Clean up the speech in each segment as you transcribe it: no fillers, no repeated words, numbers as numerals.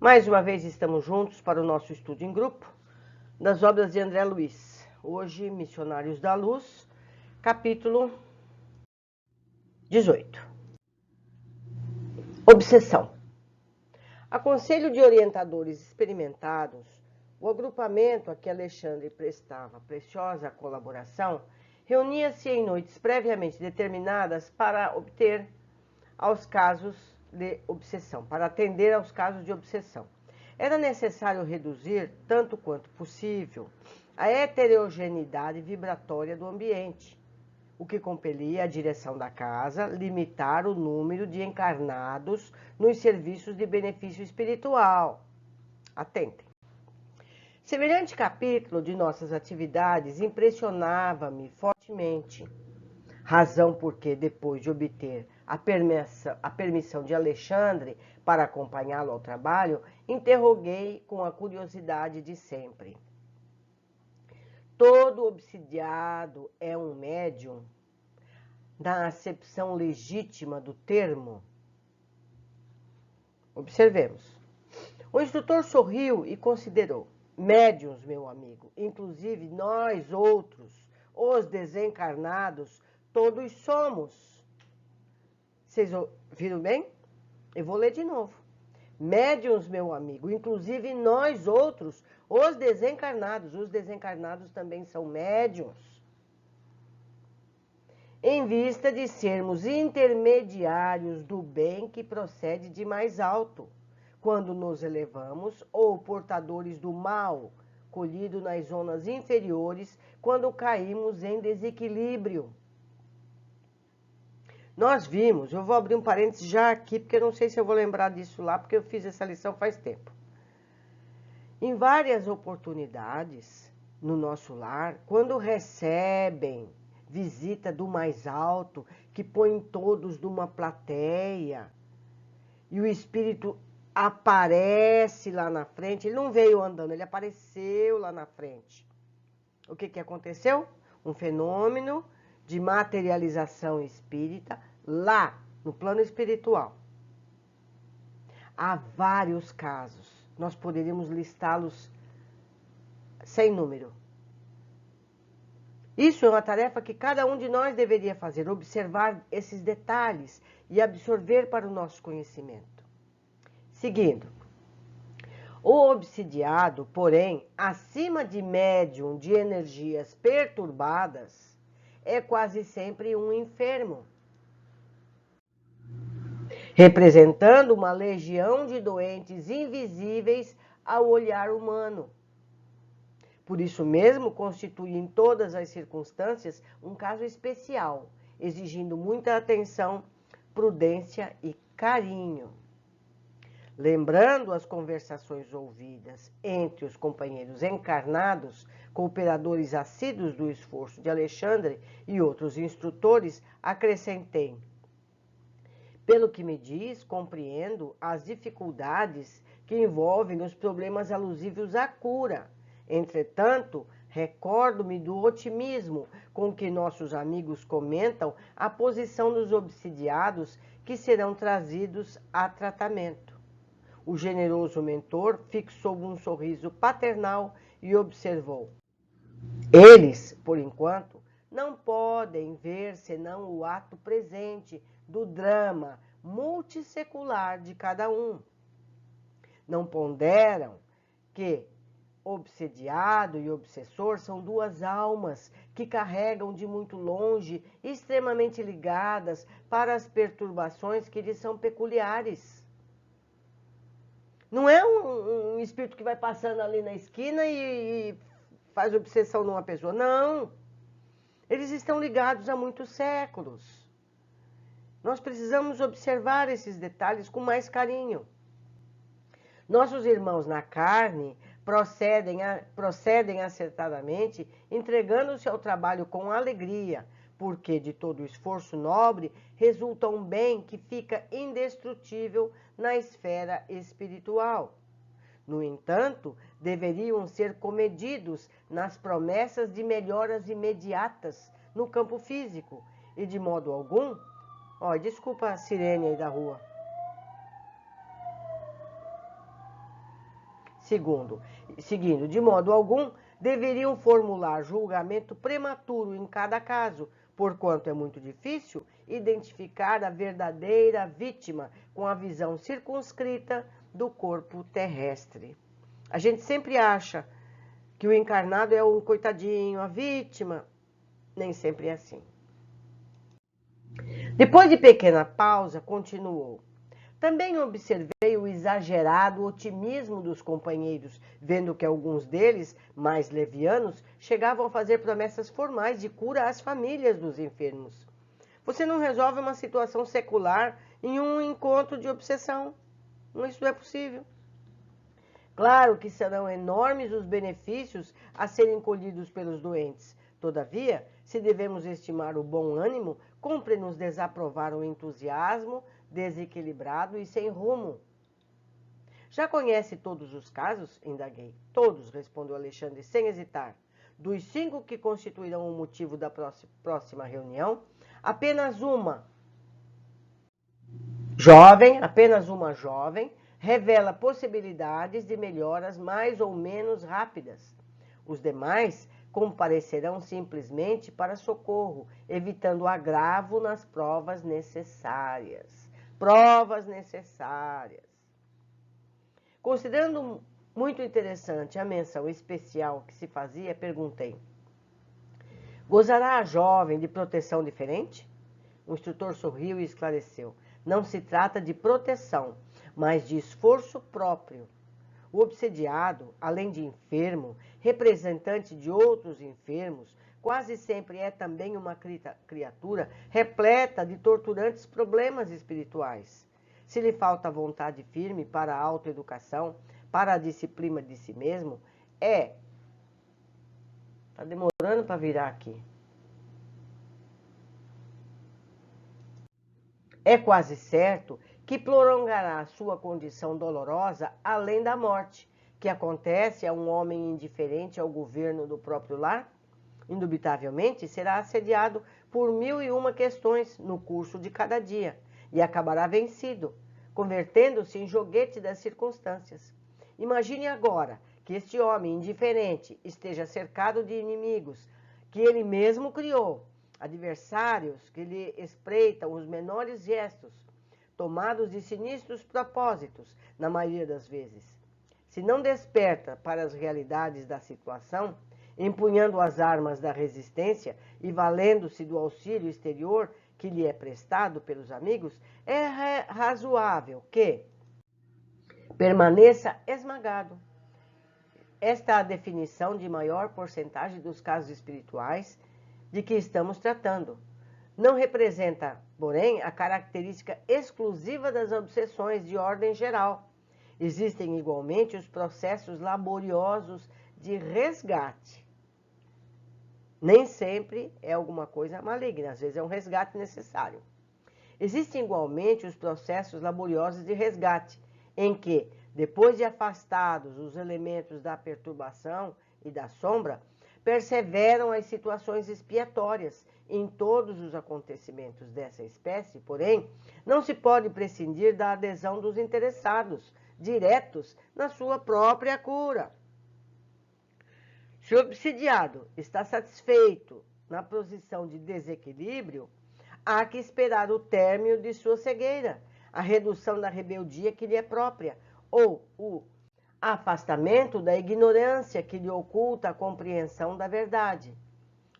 Mais uma vez estamos juntos para o nosso estudo em grupo das obras de André Luiz. Hoje, Missionários da Luz, capítulo 18. Obsessão. A conselho de orientadores experimentados, o agrupamento a que Alexandre prestava preciosa colaboração reunia-se em noites previamente determinadas para atender aos casos de obsessão. Era necessário reduzir, tanto quanto possível, a heterogeneidade vibratória do ambiente, o que compelia a direção da casa limitar o número de encarnados nos serviços de benefício espiritual. Atentem. Semelhante capítulo de nossas atividades impressionava-me fortemente, razão porque, depois de obter a permissão de Alexandre para acompanhá-lo ao trabalho, interroguei com a curiosidade de sempre. Todo obsidiado é um médium, na acepção legítima do termo? Observemos. O instrutor sorriu e considerou. Médiuns, meu amigo, inclusive nós outros, os desencarnados, todos somos. Vocês viram bem? Eu vou ler de novo. Médiuns, meu amigo, inclusive nós outros, os desencarnados também são médiuns. Em vista de sermos intermediários do bem que procede de mais alto, quando nos elevamos, ou portadores do mal, colhido nas zonas inferiores, quando caímos em desequilíbrio. Nós vimos, eu vou abrir um parênteses já aqui, porque eu não sei se eu vou lembrar disso lá, porque eu fiz essa lição faz tempo. Em várias oportunidades, no nosso lar, quando recebem visita do mais alto, que põe todos numa plateia, e o espírito aparece lá na frente, ele não veio andando, ele apareceu lá na frente. O que aconteceu? Um fenômeno de materialização espírita lá no plano espiritual. Há vários casos, nós poderíamos listá-los sem número. Isso é uma tarefa que cada um de nós deveria fazer, observar esses detalhes e absorver para o nosso conhecimento. Seguindo, o obsidiado, porém, acima de médium de energias perturbadas, é quase sempre um enfermo, representando uma legião de doentes invisíveis ao olhar humano. Por isso mesmo, constitui em todas as circunstâncias um caso especial, exigindo muita atenção, prudência e carinho. Lembrando as conversações ouvidas entre os companheiros encarnados, cooperadores assíduos do esforço de Alexandre e outros instrutores, acrescentei: pelo que me diz, compreendo as dificuldades que envolvem os problemas alusivos à cura. Entretanto, recordo-me do otimismo com que nossos amigos comentam a posição dos obsidiados que serão trazidos a tratamento. O generoso mentor fixou um sorriso paternal e observou: eles, por enquanto, não podem ver senão o ato presente do drama multissecular de cada um. Não ponderam que obsediado e obsessor são duas almas que carregam de muito longe, extremamente ligadas para as perturbações que lhes são peculiares. Não é um espírito que vai passando ali na esquina e faz obsessão numa pessoa. Não. Eles estão ligados há muitos séculos. Nós precisamos observar esses detalhes com mais carinho. Nossos irmãos na carne procedem acertadamente, entregando-se ao trabalho com alegria, porque de todo esforço nobre resulta um bem que fica indestrutível na esfera espiritual. No entanto, deveriam ser comedidos nas promessas de melhoras imediatas no campo físico e, de modo algum... desculpa a sirene aí da rua. Seguindo, de modo algum, deveriam formular julgamento prematuro em cada caso, porquanto é muito difícil identificar a verdadeira vítima com a visão circunscrita do corpo terrestre. A gente sempre acha que o encarnado é um coitadinho, a vítima. Nem sempre é assim. Depois de pequena pausa, continuou. Também observei o exagerado otimismo dos companheiros, vendo que alguns deles, mais levianos, chegavam a fazer promessas formais de cura às famílias dos enfermos. Você não resolve uma situação secular em um encontro de obsessão. Isso não é possível. Claro que serão enormes os benefícios a serem colhidos pelos doentes. Todavia, se devemos estimar o bom ânimo, cumpre-nos desaprovar o entusiasmo desequilibrado e sem rumo. Já conhece todos os casos? Indaguei. Todos, respondeu Alexandre, sem hesitar. Dos 5 que constituirão o motivo da próxima reunião, apenas uma jovem, revela possibilidades de melhoras mais ou menos rápidas. Os demais comparecerão simplesmente para socorro, evitando agravo nas provas necessárias. Considerando muito interessante a menção especial que se fazia, perguntei: gozará a jovem de proteção diferente? O instrutor sorriu e esclareceu: não se trata de proteção, mas de esforço próprio. O obsediado, além de enfermo, representante de outros enfermos, quase sempre é também uma criatura repleta de torturantes problemas espirituais. Se lhe falta vontade firme para a autoeducação, para a disciplina de si mesmo, Está demorando para virar aqui. É quase certo que prolongará sua condição dolorosa além da morte, que acontece a um homem indiferente ao governo do próprio lar. Indubitavelmente será assediado por 1001 questões no curso de cada dia e acabará vencido, convertendo-se em joguete das circunstâncias. Imagine agora que este homem indiferente esteja cercado de inimigos que ele mesmo criou, adversários que lhe espreitam os menores gestos, tomados de sinistros propósitos, na maioria das vezes. Se não desperta para as realidades da situação, empunhando as armas da resistência e valendo-se do auxílio exterior que lhe é prestado pelos amigos, é razoável que permaneça esmagado. Esta é a definição de maior porcentagem dos casos espirituais de que estamos tratando. Não representa, porém, a característica exclusiva das obsessões de ordem geral. Existem igualmente os processos laboriosos de resgate. Nem sempre é alguma coisa maligna, às vezes é um resgate necessário. Existem igualmente os processos laboriosos de resgate, em que, depois de afastados os elementos da perturbação e da sombra, perseveram as situações expiatórias. Em todos os acontecimentos dessa espécie, porém, não se pode prescindir da adesão dos interessados, diretos na sua própria cura. Se o obsidiado está satisfeito na posição de desequilíbrio, há que esperar o término de sua cegueira, a redução da rebeldia que lhe é própria, ou o afastamento da ignorância que lhe oculta a compreensão da verdade.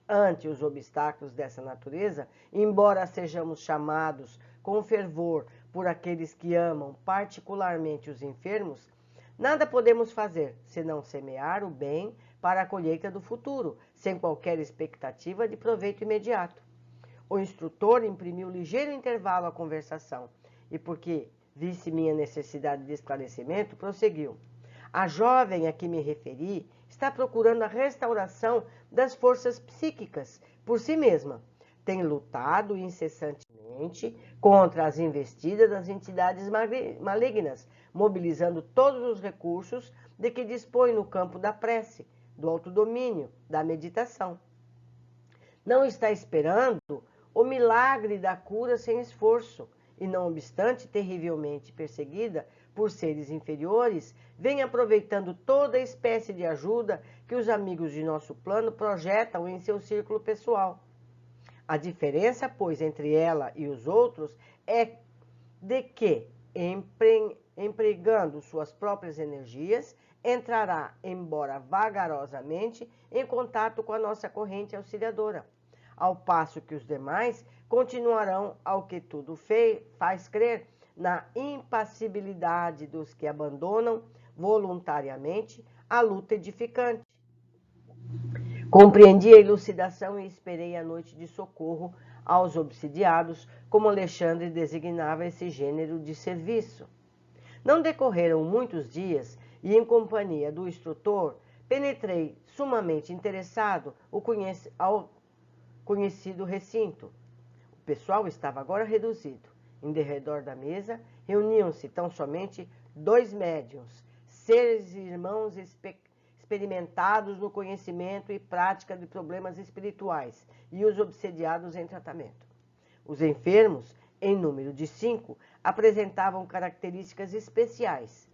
Ante os obstáculos dessa natureza, embora sejamos chamados com fervor por aqueles que amam particularmente os enfermos, nada podemos fazer senão semear o bem para a colheita do futuro, sem qualquer expectativa de proveito imediato. O instrutor imprimiu ligeiro intervalo à conversação e, porque visse minha necessidade de esclarecimento, prosseguiu. A jovem a que me referi está procurando a restauração das forças psíquicas por si mesma. Tem lutado incessantemente contra as investidas das entidades malignas, mobilizando todos os recursos de que dispõe no campo da prece, do autodomínio, da meditação. Não está esperando o milagre da cura sem esforço, e não obstante terrivelmente perseguida por seres inferiores, vem aproveitando toda espécie de ajuda que os amigos de nosso plano projetam em seu círculo pessoal. A diferença, pois, entre ela e os outros é de que, empregando suas próprias energias, entrará, embora vagarosamente, em contato com a nossa corrente auxiliadora, ao passo que os demais continuarão, ao que tudo faz crer, na impassibilidade dos que abandonam voluntariamente a luta edificante. Compreendi a elucidação e esperei a noite de socorro aos obsidiados, como Alexandre designava esse gênero de serviço. Não decorreram muitos dias e, em companhia do instrutor, penetrei sumamente interessado ao conhecido recinto. O pessoal estava agora reduzido. Em derredor da mesa reuniam-se tão somente 2 médiuns, seres irmãos experimentados no conhecimento e prática de problemas espirituais, e os obsediados em tratamento. Os enfermos, em número de 5, apresentavam características especiais.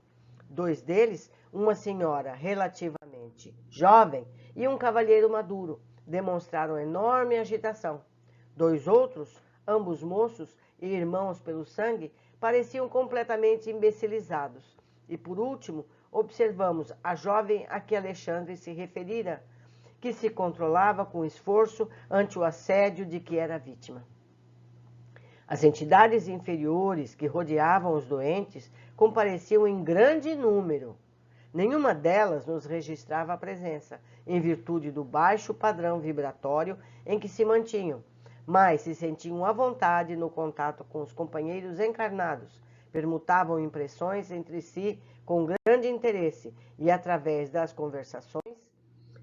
2 deles, uma senhora relativamente jovem e um cavalheiro maduro, demonstraram enorme agitação. 2 outros, ambos moços e irmãos pelo sangue, pareciam completamente imbecilizados. E, por último, observamos a jovem a que Alexandre se referira, que se controlava com esforço ante o assédio de que era vítima. As entidades inferiores que rodeavam os doentes compareciam em grande número. Nenhuma delas nos registrava a presença, em virtude do baixo padrão vibratório em que se mantinham, mas se sentiam à vontade no contato com os companheiros encarnados, permutavam impressões entre si com grande interesse e, através das conversações,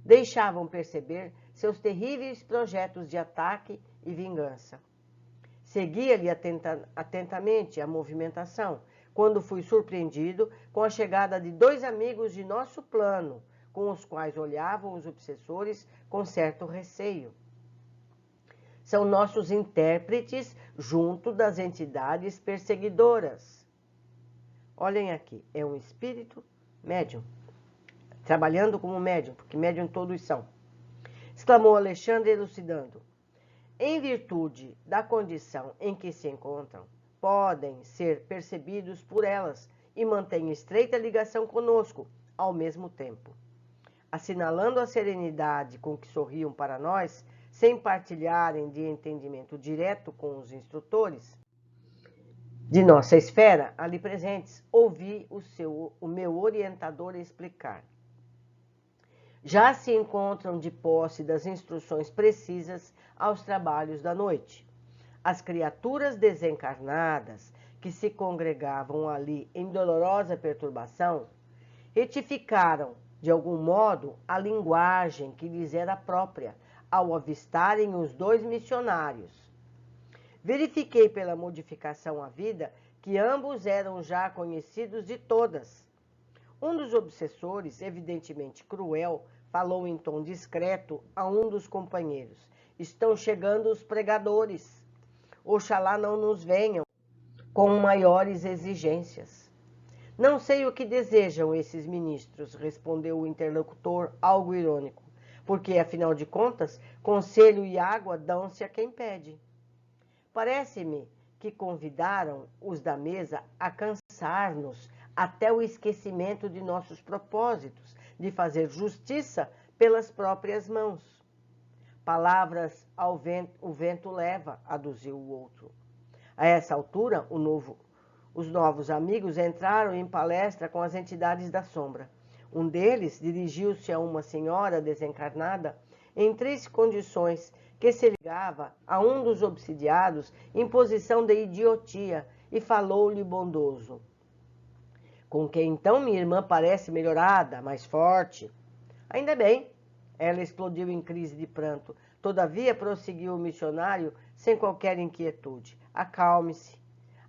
deixavam perceber seus terríveis projetos de ataque e vingança. Seguia-lhe atentamente a movimentação, quando fui surpreendido com a chegada de 2 amigos de nosso plano, com os quais olhavam os obsessores com certo receio. São nossos intérpretes junto das entidades perseguidoras. Olhem aqui, é um espírito médium, trabalhando como médium, porque médium todos são. Exclamou Alexandre, elucidando. Em virtude da condição em que se encontram, podem ser percebidos por elas e mantêm estreita ligação conosco ao mesmo tempo. Assinalando a serenidade com que sorriam para nós, sem partilharem de entendimento direto com os instrutores de nossa esfera ali presentes, ouvi o meu orientador explicar. Já se encontram de posse das instruções precisas aos trabalhos da noite. As criaturas desencarnadas que se congregavam ali em dolorosa perturbação retificaram, de algum modo, a linguagem que lhes era própria ao avistarem os 2 missionários. Verifiquei pela modificação à vida que ambos eram já conhecidos de todas. Um dos obsessores, evidentemente cruel, falou em tom discreto a um dos companheiros. Estão chegando os pregadores. Oxalá não nos venham com maiores exigências. Não sei o que desejam esses ministros, respondeu o interlocutor, algo irônico, porque, afinal de contas, conselho e água dão-se a quem pede. Parece-me que convidaram os da mesa a cansar-nos até o esquecimento de nossos propósitos, de fazer justiça pelas próprias mãos. Palavras o vento leva, aduziu o outro. A essa altura, os novos amigos entraram em palestra com as entidades da sombra. Um deles dirigiu-se a uma senhora desencarnada em 3 condições, que se ligava a um dos obsidiados em posição de idiotia e falou-lhe bondoso. Com que então minha irmã parece melhorada, mais forte. Ainda bem. Ela explodiu em crise de pranto. Todavia, prosseguiu o missionário sem qualquer inquietude. Acalme-se.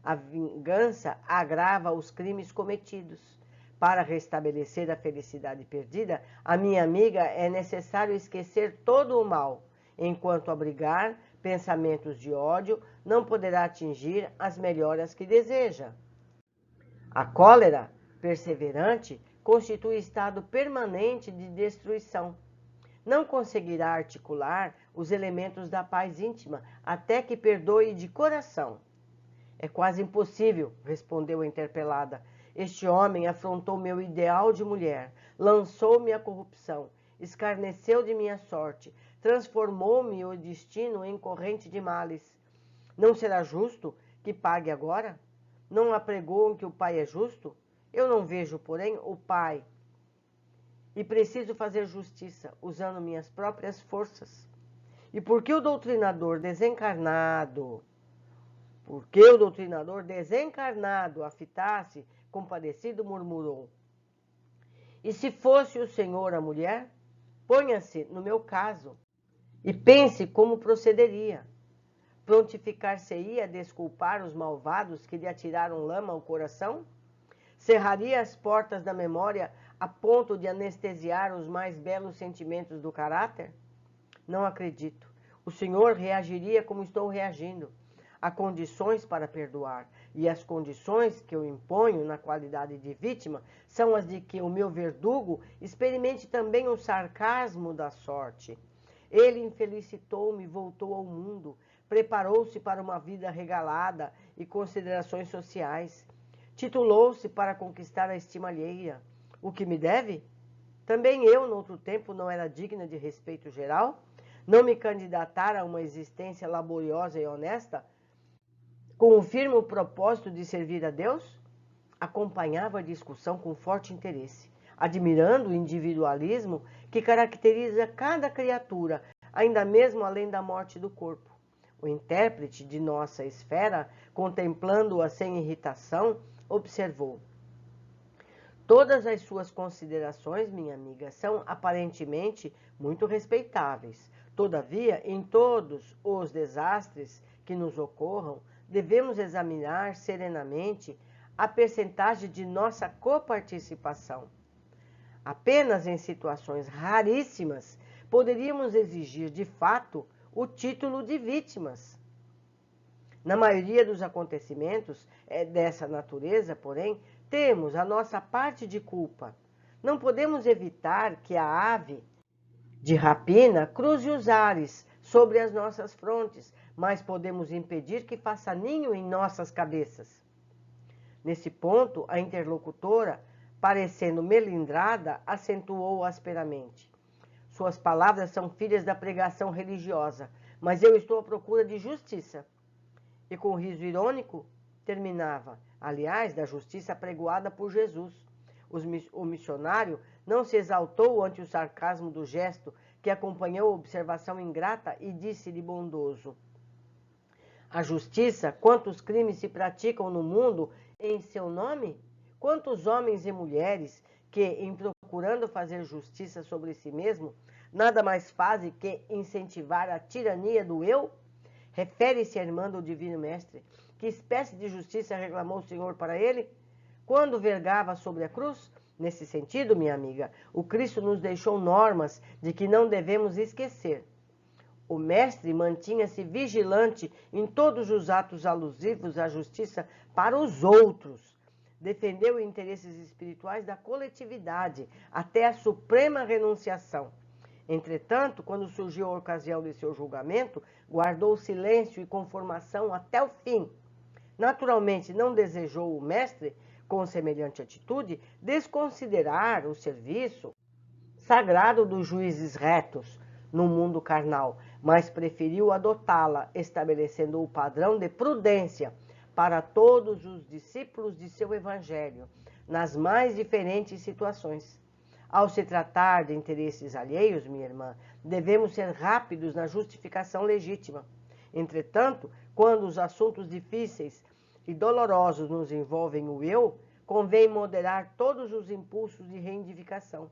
A vingança agrava os crimes cometidos. Para restabelecer a felicidade perdida, a minha amiga é necessário esquecer todo o mal, enquanto abrigar pensamentos de ódio não poderá atingir as melhoras que deseja. A cólera perseverante constitui estado permanente de destruição. Não conseguirá articular os elementos da paz íntima até que perdoe de coração. É quase impossível, respondeu a interpelada. Este homem afrontou meu ideal de mulher, lançou-me a corrupção, escarneceu de minha sorte, transformou-me o destino em corrente de males. Não será justo que pague agora? Não apregoam que o Pai é justo? Eu não vejo, porém, o Pai. E preciso fazer justiça, usando minhas próprias forças. E por que o doutrinador desencarnado, a fitasse, compadecido, murmurou: e se fosse o Senhor a mulher? Ponha-se no meu caso e pense como procederia. Prontificar-se-ia a desculpar os malvados que lhe atiraram lama ao coração? Cerraria as portas da memória a ponto de anestesiar os mais belos sentimentos do caráter? Não acredito. O Senhor reagiria como estou reagindo. Há condições para perdoar, e as condições que eu imponho na qualidade de vítima são as de que o meu verdugo experimente também o sarcasmo da sorte. Ele infelicitou-me, voltou ao mundo, preparou-se para uma vida regalada e considerações sociais. Titulou-se para conquistar a estima alheia. O que me deve? Também eu, noutro tempo, não era digna de respeito geral? Não me candidatara a uma existência laboriosa e honesta, com o firme propósito de servir a Deus? Acompanhava a discussão com forte interesse, admirando o individualismo que caracteriza cada criatura, ainda mesmo além da morte do corpo. O intérprete de nossa esfera, contemplando-a sem irritação, observou: todas as suas considerações, minha amiga, são aparentemente muito respeitáveis. Todavia, em todos os desastres que nos ocorram, devemos examinar serenamente a percentagem de nossa coparticipação. Apenas em situações raríssimas poderíamos exigir, de fato, o título de vítimas. Na maioria dos acontecimentos dessa natureza, porém, temos a nossa parte de culpa. Não podemos evitar que a ave de rapina cruze os ares sobre as nossas frontes, mas podemos impedir que faça ninho em nossas cabeças. Nesse ponto, a interlocutora, parecendo melindrada, acentuou asperamente: suas palavras são filhas da pregação religiosa, mas eu estou à procura de justiça. E com um riso irônico, terminava: aliás, da justiça pregoada por Jesus. O missionário não se exaltou ante o sarcasmo do gesto que acompanhou a observação ingrata e disse-lhe bondoso: a justiça, quantos crimes se praticam no mundo em seu nome? Quantos homens e mulheres que, em procurando fazer justiça sobre si mesmo, nada mais fazem que incentivar a tirania do eu? Refere-se a irmã do Divino Mestre. Que espécie de justiça reclamou o Senhor para ele? Quando vergava sobre a cruz? Nesse sentido, minha amiga, o Cristo nos deixou normas de que não devemos esquecer. O Mestre mantinha-se vigilante em todos os atos alusivos à justiça para os outros. Defendeu interesses espirituais da coletividade até a suprema renunciação. Entretanto, quando surgiu a ocasião de seu julgamento, guardou silêncio e conformação até o fim. Naturalmente, não desejou o Mestre, com semelhante atitude, desconsiderar o serviço sagrado dos juízes retos no mundo carnal, mas preferiu adotá-la, estabelecendo o padrão de prudência para todos os discípulos de seu Evangelho, nas mais diferentes situações. Ao se tratar de interesses alheios, minha irmã, devemos ser rápidos na justificação legítima. Entretanto, quando os assuntos difíceis e dolorosos nos envolvem o eu, convém moderar todos os impulsos de reivindicação.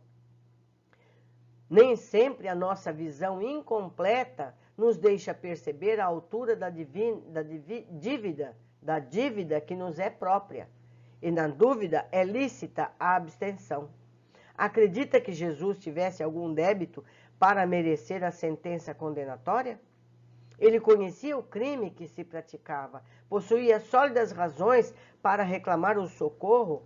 Nem sempre a nossa visão incompleta nos deixa perceber a altura da dívida que nos é própria. E na dúvida é lícita a abstenção. Acredita que Jesus tivesse algum débito para merecer a sentença condenatória? Ele conhecia o crime que se praticava, possuía sólidas razões para reclamar o socorro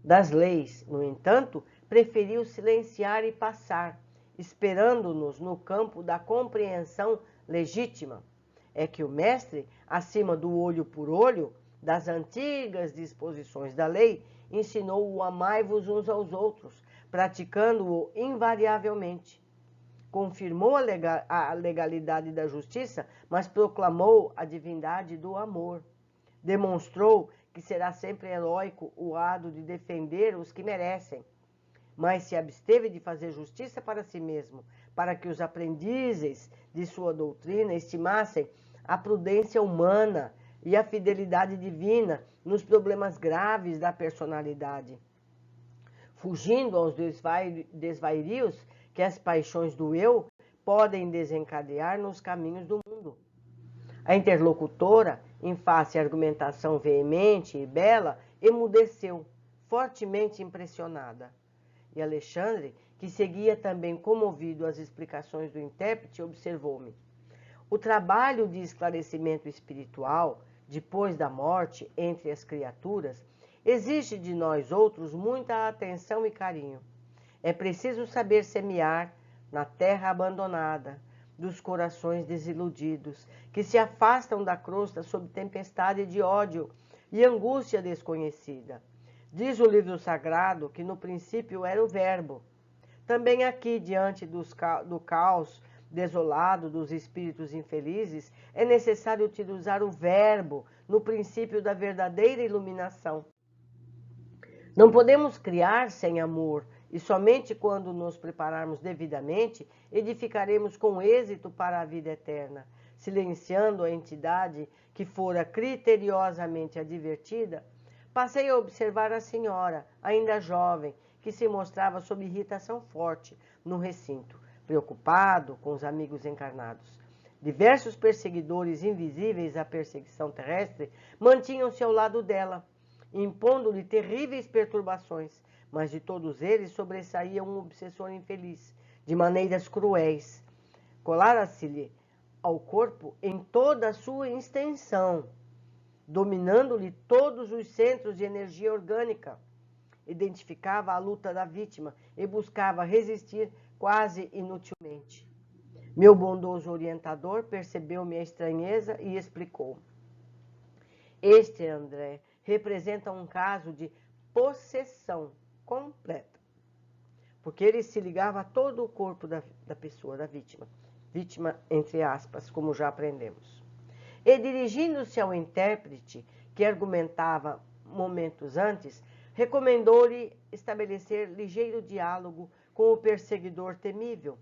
das leis. No entanto, preferiu silenciar e passar, esperando-nos no campo da compreensão legítima. É que o mestre, acima do olho por olho, das antigas disposições da lei, ensinou o amai-vos uns aos outros, praticando-o invariavelmente. Confirmou a legalidade da justiça, mas proclamou a divindade do amor. Demonstrou que será sempre heróico o lado de defender os que merecem, mas se absteve de fazer justiça para si mesmo, para que os aprendizes de sua doutrina estimassem a prudência humana e a fidelidade divina nos problemas graves da personalidade, fugindo aos desvairios que as paixões do eu podem desencadear nos caminhos do mundo. A interlocutora, em face à argumentação veemente e bela, emudeceu, fortemente impressionada. E Alexandre, que seguia também comovido as explicações do intérprete, observou-me. O trabalho de esclarecimento espiritual, depois da morte, entre as criaturas, exige de nós outros muita atenção e carinho. É preciso saber semear na terra abandonada dos corações desiludidos, que se afastam da crosta sob tempestade de ódio e angústia desconhecida. Diz o livro sagrado que no princípio era o Verbo. Também aqui, diante do caos desolado dos espíritos infelizes, é necessário utilizar o Verbo no princípio da verdadeira iluminação. Não podemos criar sem amor, e somente quando nos prepararmos devidamente, edificaremos com êxito para a vida eterna, silenciando a entidade que fora criteriosamente advertida. Passei a observar a senhora, ainda jovem, que se mostrava sob irritação forte no recinto, preocupado com os amigos encarnados. Diversos perseguidores invisíveis à perseguição terrestre mantinham-se ao lado dela, impondo-lhe terríveis perturbações, mas de todos eles sobressaía um obsessor infeliz, de maneiras cruéis. Colara-se-lhe ao corpo em toda a sua extensão, dominando-lhe todos os centros de energia orgânica. Identificava a luta da vítima e buscava resistir quase inutilmente. Meu bondoso orientador percebeu minha estranheza e explicou. Este, André, representa um caso de possessão completa, porque ele se ligava a todo o corpo da pessoa, da vítima. Vítima, entre aspas, como já aprendemos. E dirigindo-se ao intérprete, que argumentava momentos antes, recomendou-lhe estabelecer ligeiro diálogo com o perseguidor temível,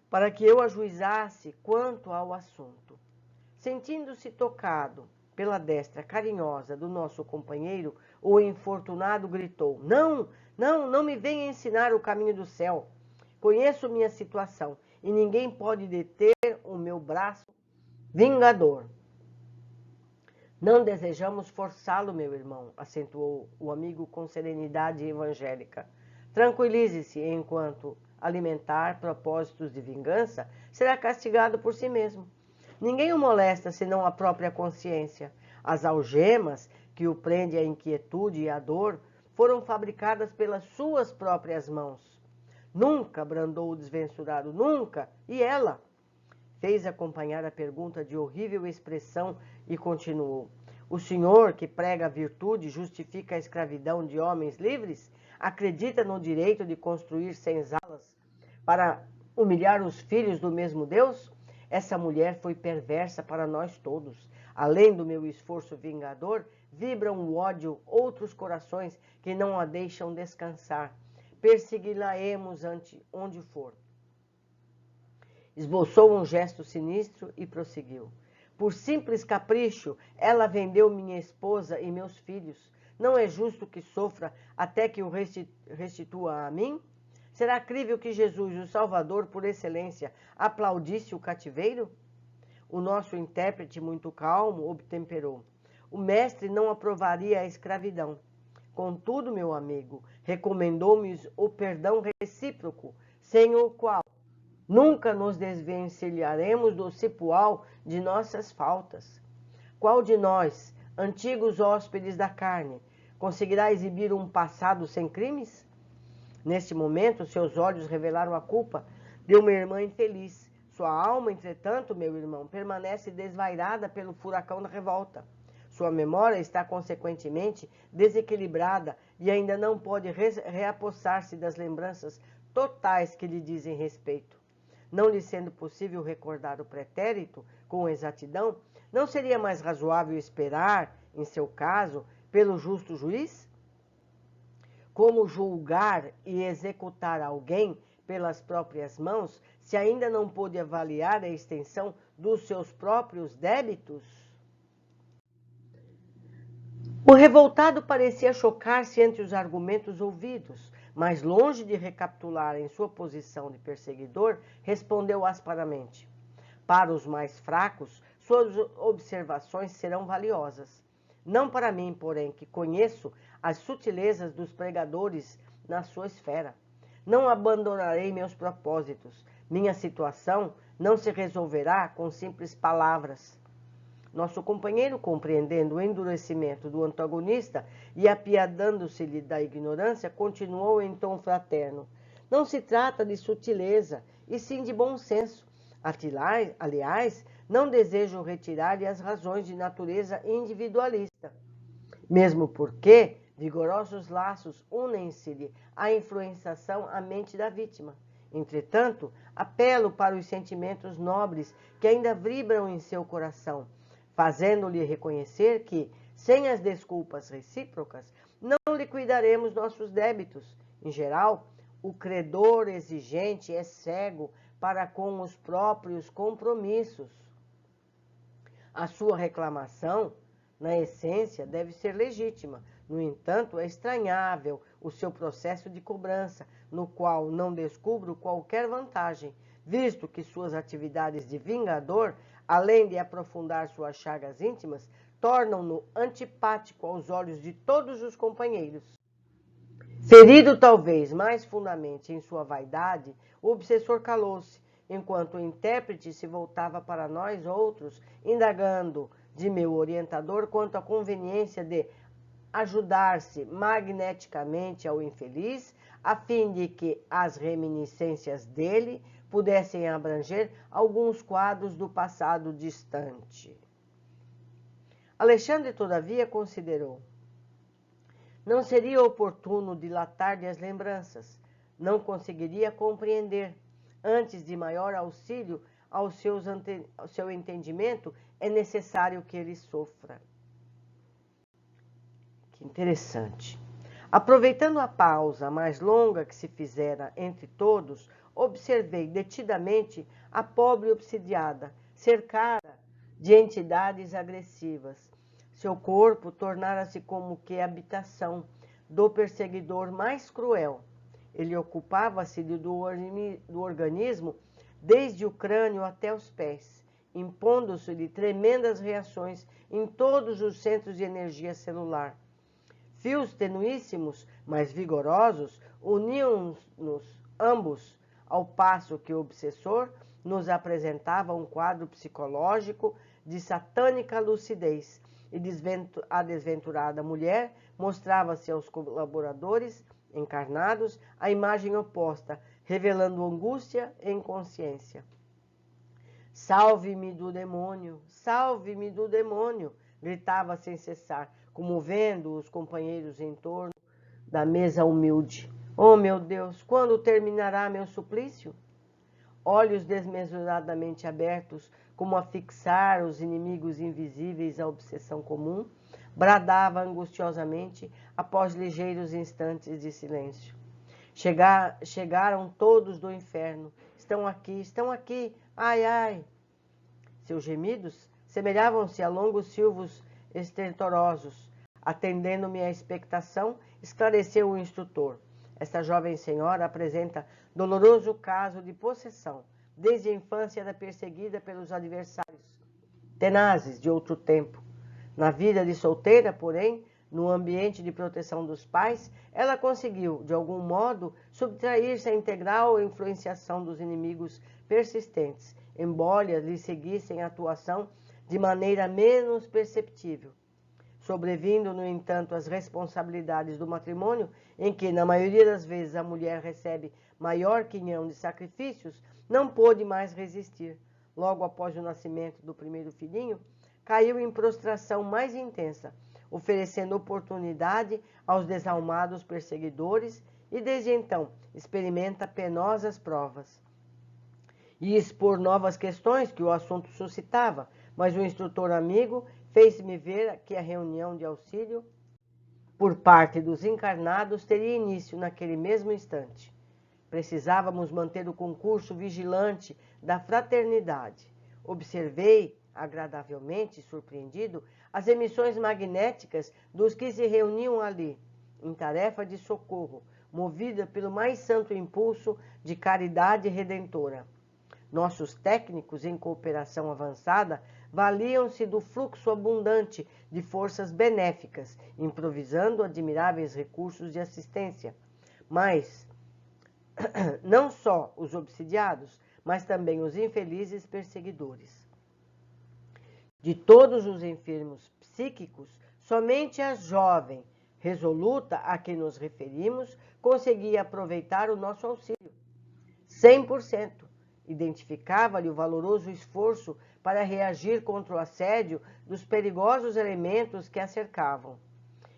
para que eu ajuizasse quanto ao assunto. Sentindo-se tocado pela destra carinhosa do nosso companheiro, o infortunado gritou: não me venha ensinar o caminho do céu. Conheço minha situação e ninguém pode deter o meu braço vingador. Não desejamos forçá-lo, meu irmão, acentuou o amigo com serenidade evangélica. Tranquilize-se, enquanto alimentar propósitos de vingança, será castigado por si mesmo. Ninguém o molesta senão a própria consciência. As algemas que o prende à inquietude e à dor foram fabricadas pelas suas próprias mãos. Nunca, bradou o desventurado, nunca. E ela? Fez acompanhar a pergunta de horrível expressão e continuou. O senhor, que prega a virtude, justifica a escravidão de homens livres? Acredita no direito de construir senzalas para humilhar os filhos do mesmo Deus? Essa mulher foi perversa para nós todos. Além do meu esforço vingador, vibram o ódio outros corações que não a deixam descansar. Persegui-la-emos onde for. Esboçou um gesto sinistro e prosseguiu. Por simples capricho, ela vendeu minha esposa e meus filhos. Não é justo que sofra até que o restitua a mim? Será crível que Jesus, o Salvador por excelência, aplaudisse o cativeiro? O nosso intérprete, muito calmo, obtemperou. O mestre não aprovaria a escravidão. Contudo, meu amigo, recomendou-me o perdão recíproco, sem o qual Nunca nos desvencilharemos do cipoal de nossas faltas. Qual de nós, antigos hóspedes da carne, conseguirá exibir um passado sem crimes? Neste momento, seus olhos revelaram a culpa de uma irmã infeliz. Sua alma, entretanto, meu irmão, permanece desvairada pelo furacão da revolta. Sua memória está, consequentemente, desequilibrada e ainda não pode reapossar-se das lembranças totais que lhe dizem respeito. Não lhe sendo possível recordar o pretérito com exatidão, não seria mais razoável esperar, em seu caso, pelo justo juiz? Como julgar e executar alguém pelas próprias mãos, se ainda não pôde avaliar a extensão dos seus próprios débitos? O revoltado parecia chocar-se entre os argumentos ouvidos, mas longe de recapitular em sua posição de perseguidor, respondeu asperamente: para os mais fracos, suas observações serão valiosas. Não para mim, porém, que conheço as sutilezas dos pregadores na sua esfera. Não abandonarei meus propósitos. Minha situação não se resolverá com simples palavras. Nosso companheiro, compreendendo o endurecimento do antagonista e apiadando-se-lhe da ignorância, continuou em tom fraterno: não se trata de sutileza, e sim de bom senso. Aliás, não desejo retirar-lhe as razões de natureza individualista, mesmo porque vigorosos laços unem-se-lhe à influenciação à mente da vítima. Entretanto, apelo para os sentimentos nobres que ainda vibram em seu coração, fazendo-lhe reconhecer que, sem as desculpas recíprocas, não liquidaremos nossos débitos. Em geral, o credor exigente é cego para com os próprios compromissos. A sua reclamação, na essência, deve ser legítima. No entanto, é estranhável o seu processo de cobrança, no qual não descubro qualquer vantagem, visto que suas atividades de vingador, além de aprofundar suas chagas íntimas, tornam-no antipático aos olhos de todos os companheiros. Ferido talvez mais fundamente em sua vaidade, o obsessor calou-se, enquanto o intérprete se voltava para nós outros, indagando de meu orientador quanto à conveniência de ajudar-se magneticamente ao infeliz, a fim de que as reminiscências dele pudessem abranger alguns quadros do passado distante. Alexandre, todavia, considerou: não seria oportuno dilatar-lhe as lembranças, não conseguiria compreender. Antes de maior auxílio ao seu entendimento, é necessário que ele sofra. Que interessante. Aproveitando a pausa mais longa que se fizera entre todos, observei detidamente a pobre obsidiada, cercada de entidades agressivas. Seu corpo tornara-se como que habitação do perseguidor mais cruel. Ele ocupava-se do organismo desde o crânio até os pés, impondo-se-lhe tremendas reações em todos os centros de energia celular. Fios tenuíssimos, mas vigorosos, uniam-nos ambos, ao passo que o obsessor nos apresentava um quadro psicológico de satânica lucidez, e a desventurada mulher mostrava-se aos colaboradores encarnados a imagem oposta, revelando angústia e inconsciência. Salve-me do demônio, salve-me do demônio, gritava sem cessar, comovendo os companheiros em torno da mesa humilde. Oh, meu Deus, quando terminará meu suplício? Olhos desmesuradamente abertos, como a fixar os inimigos invisíveis à obsessão comum, bradava angustiosamente após ligeiros instantes de silêncio. Chegaram todos do inferno. Estão aqui, ai, ai. Seus gemidos semelhavam-se a longos silvos estentorosos. Atendendo-me à expectação, esclareceu o instrutor. Esta jovem senhora apresenta doloroso caso de possessão. Desde a infância era perseguida pelos adversários tenazes de outro tempo. Na vida de solteira, porém, no ambiente de proteção dos pais, ela conseguiu, de algum modo, subtrair-se à integral influenciação dos inimigos persistentes, embora lhe seguissem a atuação de maneira menos perceptível. Sobrevindo, no entanto, as responsabilidades do matrimônio, em que, na maioria das vezes, a mulher recebe maior quinhão de sacrifícios, não pôde mais resistir. Logo após o nascimento do primeiro filhinho, caiu em prostração mais intensa, oferecendo oportunidade aos desalmados perseguidores e, desde então, experimenta penosas provas. E expor novas questões que o assunto suscitava, mas o instrutor amigo fez-me ver que a reunião de auxílio por parte dos encarnados teria início naquele mesmo instante. Precisávamos manter o concurso vigilante da fraternidade. Observei, agradavelmente surpreendido, as emissões magnéticas dos que se reuniam ali, em tarefa de socorro, movida pelo mais santo impulso de caridade redentora. Nossos técnicos em cooperação avançada valiam-se do fluxo abundante de forças benéficas, improvisando admiráveis recursos de assistência. Mas não só os obsidiados, mas também os infelizes perseguidores. De todos os enfermos psíquicos, somente a jovem, resoluta a que nos referimos, conseguia aproveitar o nosso auxílio. 100%. Identificava-lhe o valoroso esforço para reagir contra o assédio dos perigosos elementos que a cercavam.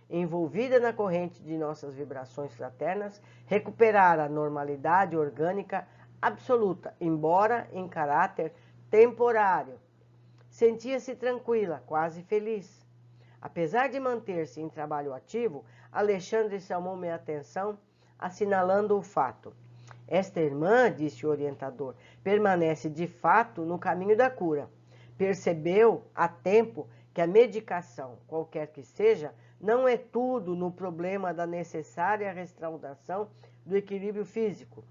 Envolvida na corrente de nossas vibrações fraternas, recuperara a normalidade orgânica absoluta, embora em caráter temporário. Sentia-se tranquila, quase feliz. Apesar de manter-se em trabalho ativo, Alexandre chamou minha atenção, assinalando o fato. Esta irmã, disse o orientador, permanece de fato no caminho da cura. Percebeu a tempo que a medicação, qualquer que seja, não é tudo no problema da necessária restauração do equilíbrio físico.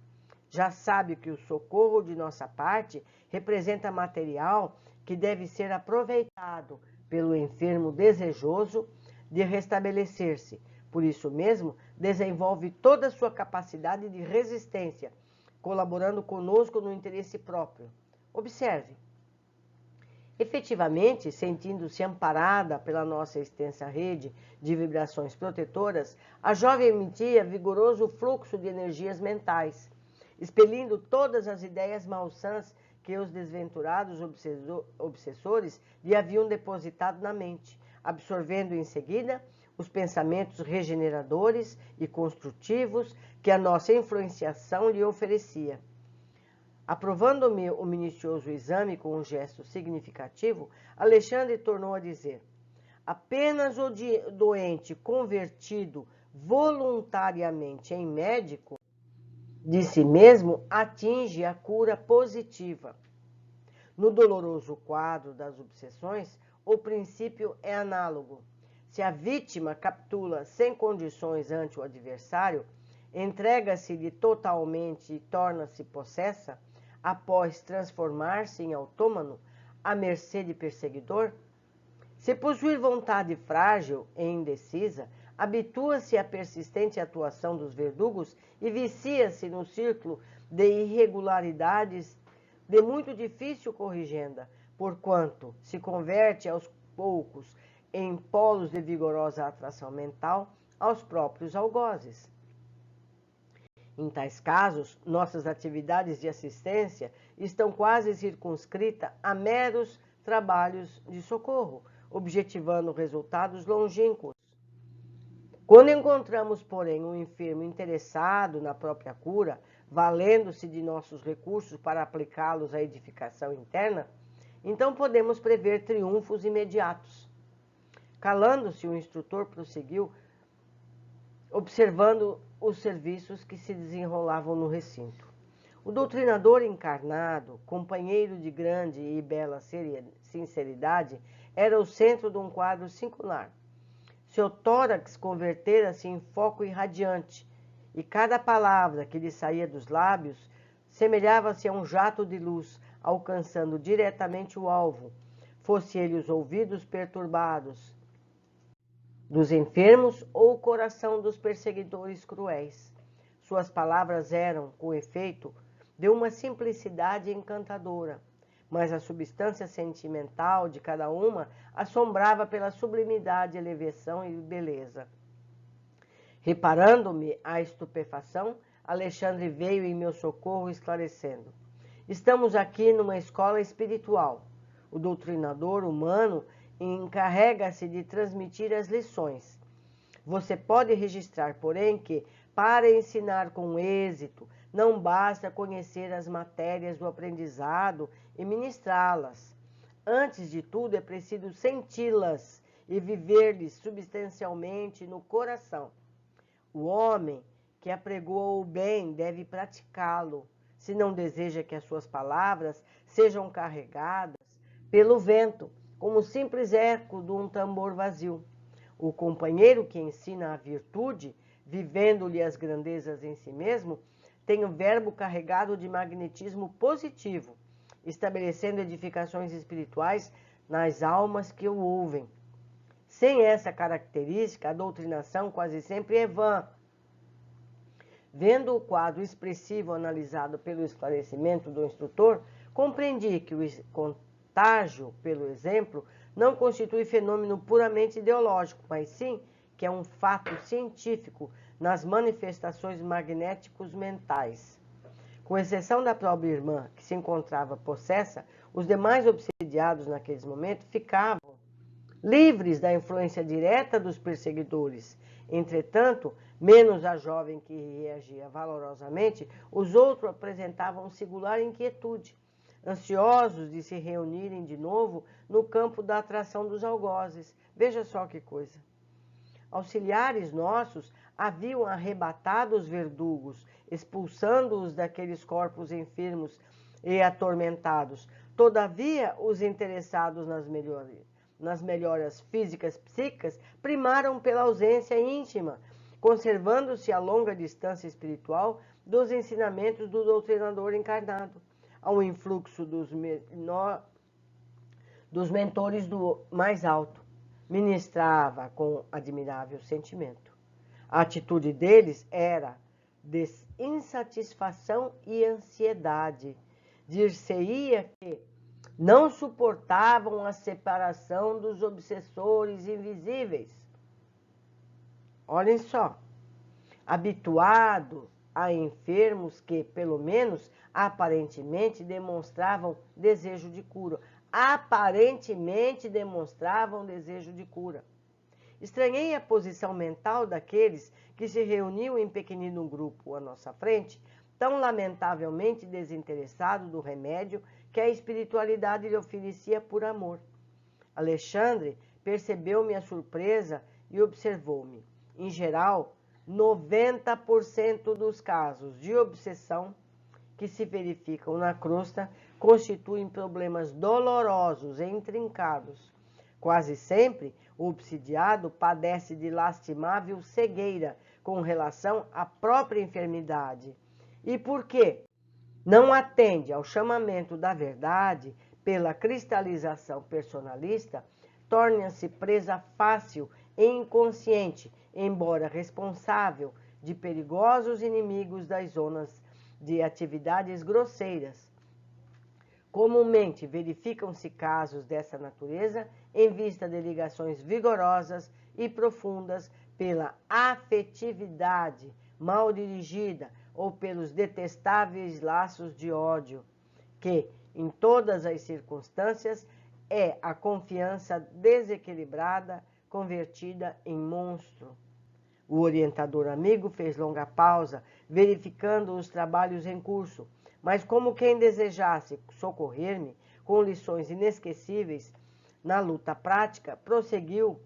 Já sabe que o socorro de nossa parte representa material que deve ser aproveitado pelo enfermo desejoso de restabelecer-se. Por isso mesmo, desenvolve toda a sua capacidade de resistência, colaborando conosco no interesse próprio. Observe. Efetivamente, sentindo-se amparada pela nossa extensa rede de vibrações protetoras, a jovem emitia vigoroso fluxo de energias mentais, expelindo todas as ideias malsãs que os desventurados obsessores lhe haviam depositado na mente, absorvendo em seguida os pensamentos regeneradores e construtivos que a nossa influenciação lhe oferecia. Aprovando-me o minucioso exame com um gesto significativo, Alexandre tornou a dizer: apenas o doente convertido voluntariamente em médico de si mesmo atinge a cura positiva. No doloroso quadro das obsessões, o princípio é análogo. Se a vítima capitula sem condições ante o adversário, entrega-se-lhe totalmente e torna-se possessa, após transformar-se em autômano, à mercê de perseguidor? Se possuir vontade frágil e indecisa, habitua-se à persistente atuação dos verdugos e vicia-se no círculo de irregularidades de muito difícil corrigenda, porquanto se converte aos poucos em polos de vigorosa atração mental aos próprios algozes. Em tais casos, nossas atividades de assistência estão quase circunscritas a meros trabalhos de socorro, objetivando resultados longínquos. Quando encontramos, porém, um enfermo interessado na própria cura, valendo-se de nossos recursos para aplicá-los à edificação interna, então podemos prever triunfos imediatos. Calando-se, o instrutor prosseguiu, observando os serviços que se desenrolavam no recinto. O doutrinador encarnado, companheiro de grande e bela sinceridade, era o centro de um quadro singular. Seu tórax convertera-se em foco irradiante, e cada palavra que lhe saía dos lábios semelhava-se a um jato de luz, alcançando diretamente o alvo, fosse ele os ouvidos perturbados, dos enfermos ou o coração dos perseguidores cruéis. Suas palavras eram, com efeito, de uma simplicidade encantadora, mas a substância sentimental de cada uma assombrava pela sublimidade, elevação e beleza. Reparando-me a estupefação, Alexandre veio em meu socorro esclarecendo. Estamos aqui numa escola espiritual. O doutrinador humano encarrega-se de transmitir as lições. Você pode registrar, porém, que, para ensinar com êxito, não basta conhecer as matérias do aprendizado e ministrá-las. Antes de tudo, é preciso senti-las e viver-lhes substancialmente no coração. O homem que apregoa o bem deve praticá-lo, se não deseja que as suas palavras sejam carregadas pelo vento, como o simples eco de um tambor vazio. O companheiro que ensina a virtude, vivendo-lhe as grandezas em si mesmo, tem o verbo carregado de magnetismo positivo, estabelecendo edificações espirituais nas almas que o ouvem. Sem essa característica, a doutrinação quase sempre é vã. Vendo o quadro expressivo analisado pelo esclarecimento do instrutor, compreendi que o contágio pelo exemplo não constitui fenômeno puramente ideológico, mas sim que é um fato científico nas manifestações magnéticos mentais. Com exceção da própria irmã, que se encontrava possessa, os demais obsidiados naqueles momentos ficavam livres da influência direta dos perseguidores. Entretanto, menos a jovem que reagia valorosamente, os outros apresentavam singular inquietude, ansiosos de se reunirem de novo no campo da atração dos algozes. Veja só que coisa. Auxiliares nossos haviam arrebatado os verdugos, expulsando-os daqueles corpos enfermos e atormentados. Todavia, os interessados nas melhoras físicas psíquicas primaram pela ausência íntima, conservando-se a longa distância espiritual dos ensinamentos do doutrinador encarnado, ao influxo dos mentores do mais alto. Ministrava com admirável sentimento. A atitude deles era de insatisfação e ansiedade. Dir-se-ia que não suportavam a separação dos obsessores invisíveis. Olhem só, habituado a enfermos que, pelo menos, aparentemente demonstravam desejo de cura. Aparentemente demonstravam desejo de cura. Estranhei a posição mental daqueles que se reuniam em pequenino grupo à nossa frente, tão lamentavelmente desinteressado do remédio que a espiritualidade lhe oferecia por amor. Alexandre percebeu minha surpresa e observou-me. Em geral, 90% dos casos de obsessão que se verificam na crosta constituem problemas dolorosos e intrincados. Quase sempre, o obsidiado padece de lastimável cegueira com relação à própria enfermidade. E por quê? Não atende ao chamamento da verdade pela cristalização personalista, torna-se presa fácil e inconsciente, embora responsável, de perigosos inimigos das zonas de atividades grosseiras. Comumente verificam-se casos dessa natureza em vista de ligações vigorosas e profundas pela afetividade mal dirigida ou pelos detestáveis laços de ódio, que, em todas as circunstâncias, é a confiança desequilibrada convertida em monstro. O orientador amigo fez longa pausa, verificando os trabalhos em curso, mas como quem desejasse socorrer-me com lições inesquecíveis na luta prática, prosseguiu,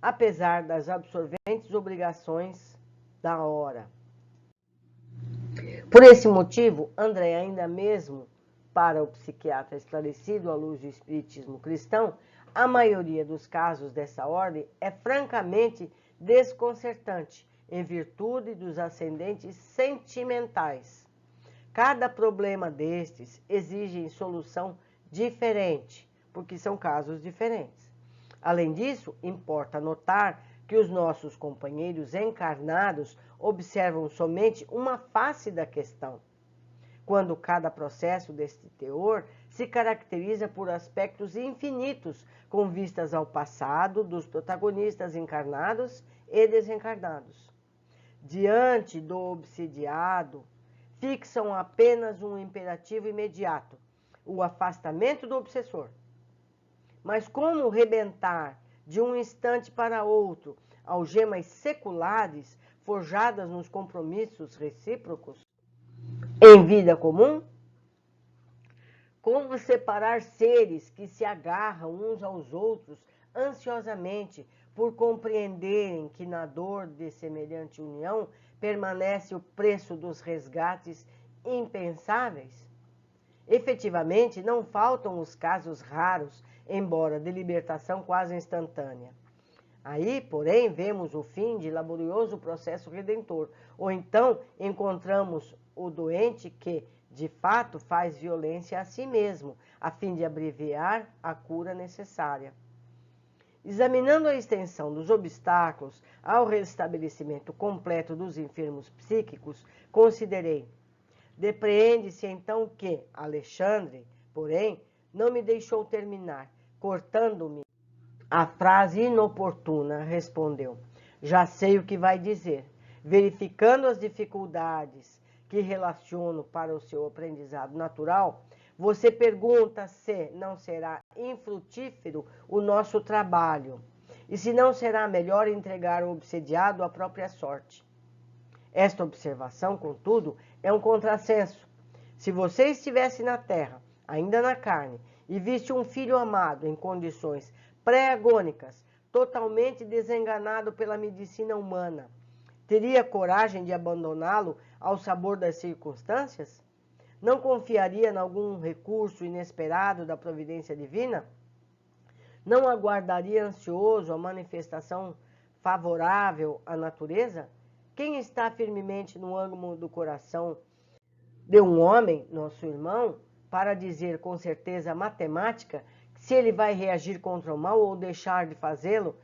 apesar das absorventes obrigações da hora. Por esse motivo, André, ainda mesmo para o psiquiatra esclarecido à luz do espiritismo cristão, a maioria dos casos dessa ordem é francamente desconcertante, em virtude dos ascendentes sentimentais. Cada problema destes exige solução diferente, porque são casos diferentes. Além disso, importa notar que os nossos companheiros encarnados observam somente uma face da questão, quando cada processo deste teor se caracteriza por aspectos infinitos com vistas ao passado dos protagonistas encarnados e desencarnados. Diante do obsidiado, fixam apenas um imperativo imediato, o afastamento do obsessor. Mas como rebentar de um instante para outro algemas seculares forjadas nos compromissos recíprocos em vida comum? Como separar seres que se agarram uns aos outros ansiosamente por compreenderem que na dor de semelhante união permanece o preço dos resgates impensáveis? Efetivamente, não faltam os casos raros, embora de libertação quase instantânea. Aí, porém, vemos o fim de laborioso processo redentor, ou então encontramos o doente que, de fato, faz violência a si mesmo, a fim de abreviar a cura necessária. Examinando a extensão dos obstáculos ao restabelecimento completo dos enfermos psíquicos, considerei. Depreende-se então que Alexandre, porém, não me deixou terminar, cortando-me a frase inoportuna, respondeu: já sei o que vai dizer. Verificando as dificuldades que relaciono para o seu aprendizado natural, você pergunta se não será infrutífero o nosso trabalho e se não será melhor entregar o obsediado à própria sorte. Esta observação, contudo, é um contrassenso. Se você estivesse na terra, ainda na carne, e visse um filho amado em condições pré-agônicas, totalmente desenganado pela medicina humana, teria coragem de abandoná-lo ao sabor das circunstâncias? Não confiaria em algum recurso inesperado da providência divina? Não aguardaria ansioso a manifestação favorável à natureza? Quem está firmemente no ângulo do coração de um homem, nosso irmão, para dizer com certeza matemática se ele vai reagir contra o mal ou deixar de fazê-lo?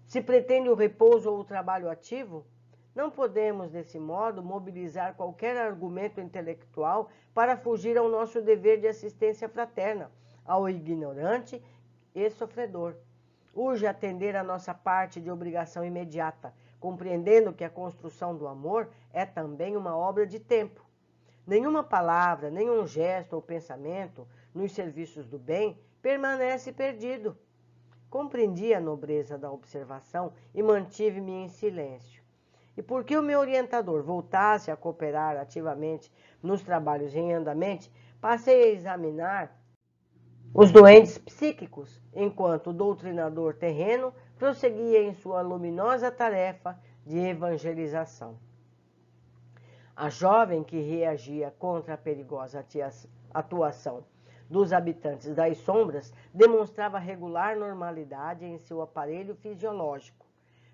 Se pretende o repouso ou o trabalho ativo? Não podemos, desse modo, mobilizar qualquer argumento intelectual para fugir ao nosso dever de assistência fraterna, ao ignorante e sofredor. Urge atender a nossa parte de obrigação imediata, compreendendo que a construção do amor é também uma obra de tempo. Nenhuma palavra, nenhum gesto ou pensamento nos serviços do bem permanece perdido. Compreendi a nobreza da observação e mantive-me em silêncio. E porque o meu orientador voltasse a cooperar ativamente nos trabalhos em andamento, passei a examinar os doentes psíquicos, enquanto o doutrinador terreno prosseguia em sua luminosa tarefa de evangelização. A jovem que reagia contra a perigosa atuação dos habitantes das sombras demonstrava regular normalidade em seu aparelho fisiológico.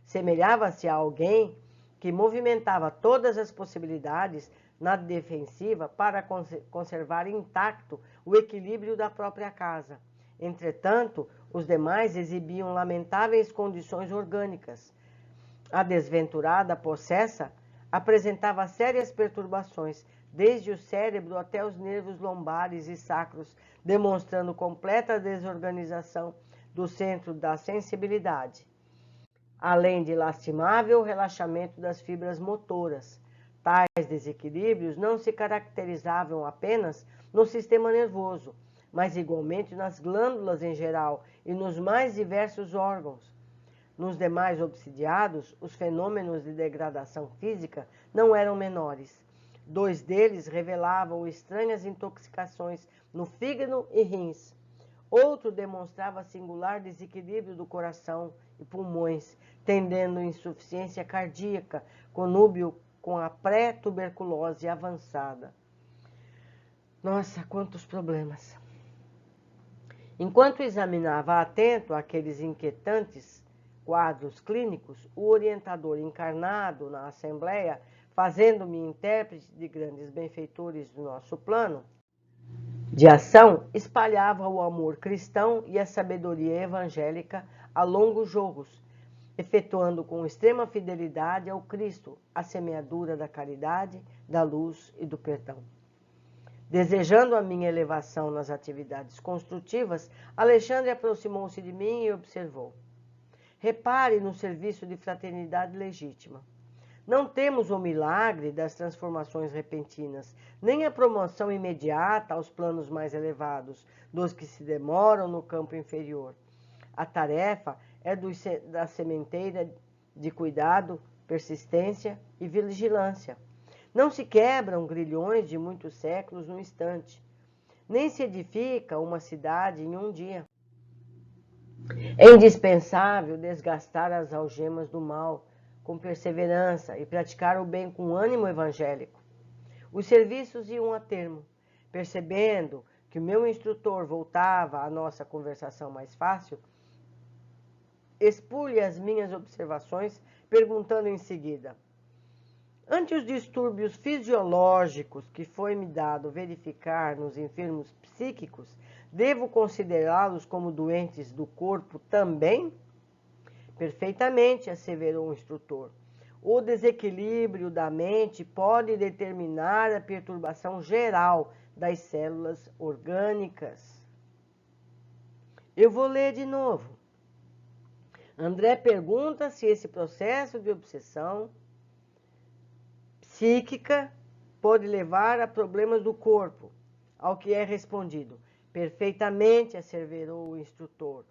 Semelhava-se a alguém que movimentava todas as possibilidades na defensiva para conservar intacto o equilíbrio da própria casa. Entretanto, os demais exibiam lamentáveis condições orgânicas. A desventurada possessa apresentava sérias perturbações, desde o cérebro até os nervos lombares e sacros, demonstrando completa desorganização do centro da sensibilidade, além de lastimável relaxamento das fibras motoras. Tais desequilíbrios não se caracterizavam apenas no sistema nervoso, mas igualmente nas glândulas em geral e nos mais diversos órgãos. Nos demais obsidiados, os fenômenos de degradação física não eram menores. 2 deles revelavam estranhas intoxicações no fígado e rins. Outro demonstrava singular desequilíbrio do coração e pulmões, tendendo insuficiência cardíaca, conúbio com a pré-tuberculose avançada. Nossa, quantos problemas! Enquanto examinava atento aqueles inquietantes quadros clínicos, o orientador encarnado na Assembleia, fazendo-me intérprete de grandes benfeitores do nosso plano de ação, espalhava o amor cristão e a sabedoria evangélica a longos jorros, efetuando com extrema fidelidade ao Cristo a semeadura da caridade, da luz e do perdão. Desejando a minha elevação nas atividades construtivas, Alexandre aproximou-se de mim e observou: repare no serviço de fraternidade legítima. Não temos o milagre das transformações repentinas, nem a promoção imediata aos planos mais elevados, dos que se demoram no campo inferior. A tarefa é da sementeira de cuidado, persistência e vigilância. Não se quebram grilhões de muitos séculos num instante, nem se edifica uma cidade em um dia. É indispensável desgastar as algemas do mal com perseverança e praticar o bem com ânimo evangélico. Os serviços iam a termo. Percebendo que o meu instrutor voltava à nossa conversação mais fácil, expus-lhe as minhas observações, perguntando em seguida: ante os distúrbios fisiológicos que foi-me dado verificar nos enfermos psíquicos, devo considerá-los como doentes do corpo também? Perfeitamente, asseverou o instrutor. O desequilíbrio da mente pode determinar a perturbação geral das células orgânicas. Eu vou ler de novo. André pergunta se esse processo de obsessão psíquica pode levar a problemas do corpo, ao que é respondido: perfeitamente, asseverou o instrutor.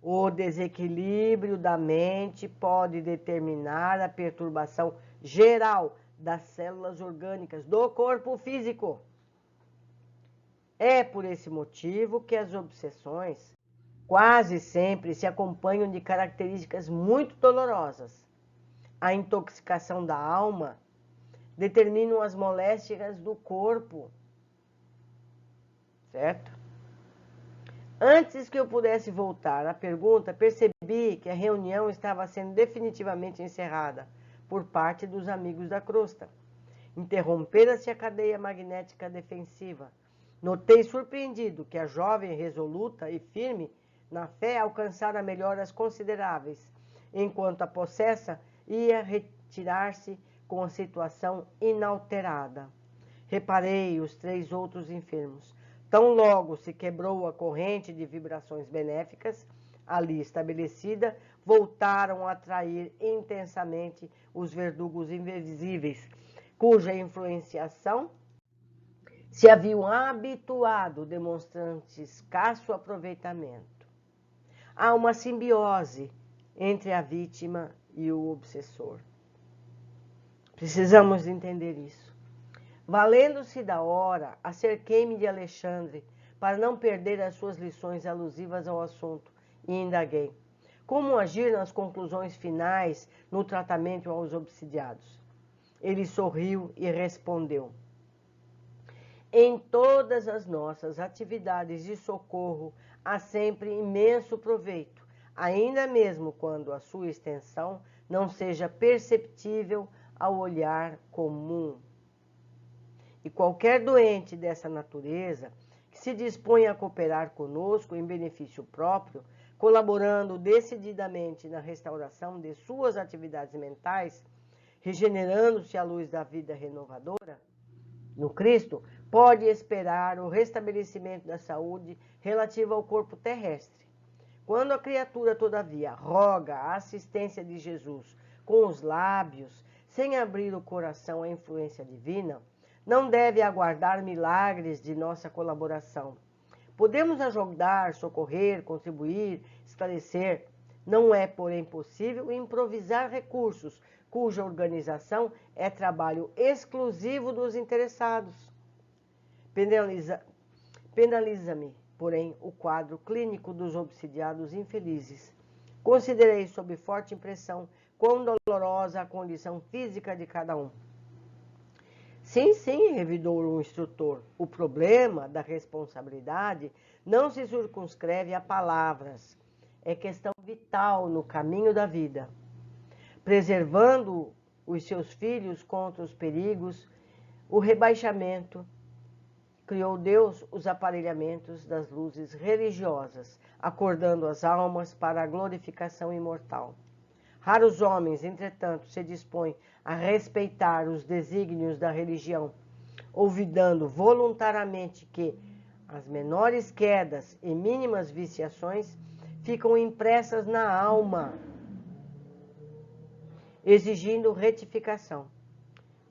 O desequilíbrio da mente pode determinar a perturbação geral das células orgânicas do corpo físico. É por esse motivo que as obsessões quase sempre se acompanham de características muito dolorosas. A intoxicação da alma determinam as moléstias do corpo, certo? Antes que eu pudesse voltar à pergunta, percebi que a reunião estava sendo definitivamente encerrada por parte dos amigos da crosta. Interrompera-se a cadeia magnética defensiva. Notei surpreendido que a jovem, resoluta e firme na fé, alcançara melhoras consideráveis, enquanto a possessa ia retirar-se com a situação inalterada. Reparei os 3 outros enfermos. Tão logo se quebrou a corrente de vibrações benéficas ali estabelecida, voltaram a atrair intensamente os verdugos invisíveis, cuja influenciação se haviam habituado, demonstrando escasso aproveitamento. Há uma simbiose entre a vítima e o obsessor. Precisamos entender isso. Valendo-se da hora, acerquei-me de Alexandre para não perder as suas lições alusivas ao assunto e indaguei: como agir nas conclusões finais no tratamento aos obsidiados? Ele sorriu e respondeu: em todas as nossas atividades de socorro há sempre imenso proveito, ainda mesmo quando a sua extensão não seja perceptível ao olhar comum. E qualquer doente dessa natureza que se dispõe a cooperar conosco em benefício próprio, colaborando decididamente na restauração de suas atividades mentais, regenerando-se à luz da vida renovadora, no Cristo, pode esperar o restabelecimento da saúde relativa ao corpo terrestre. Quando a criatura, todavia, roga a assistência de Jesus com os lábios, sem abrir o coração à influência divina, não deve aguardar milagres de nossa colaboração. Podemos ajudar, socorrer, contribuir, esclarecer. Não é, porém, possível improvisar recursos cuja organização é trabalho exclusivo dos interessados. Penaliza-me, porém, o quadro clínico dos obsidiados infelizes. Considerei sob forte impressão quão dolorosa a condição física de cada um. Sim, revidou o instrutor, o problema da responsabilidade não se circunscreve a palavras. É questão vital no caminho da vida. Preservando os seus filhos contra os perigos, o rebaixamento criou Deus os aparelhamentos das luzes religiosas, acordando as almas para a glorificação imortal. Raros homens, entretanto, se dispõem a respeitar os desígnios da religião, olvidando voluntariamente que as menores quedas e mínimas viciações ficam impressas na alma, exigindo retificação.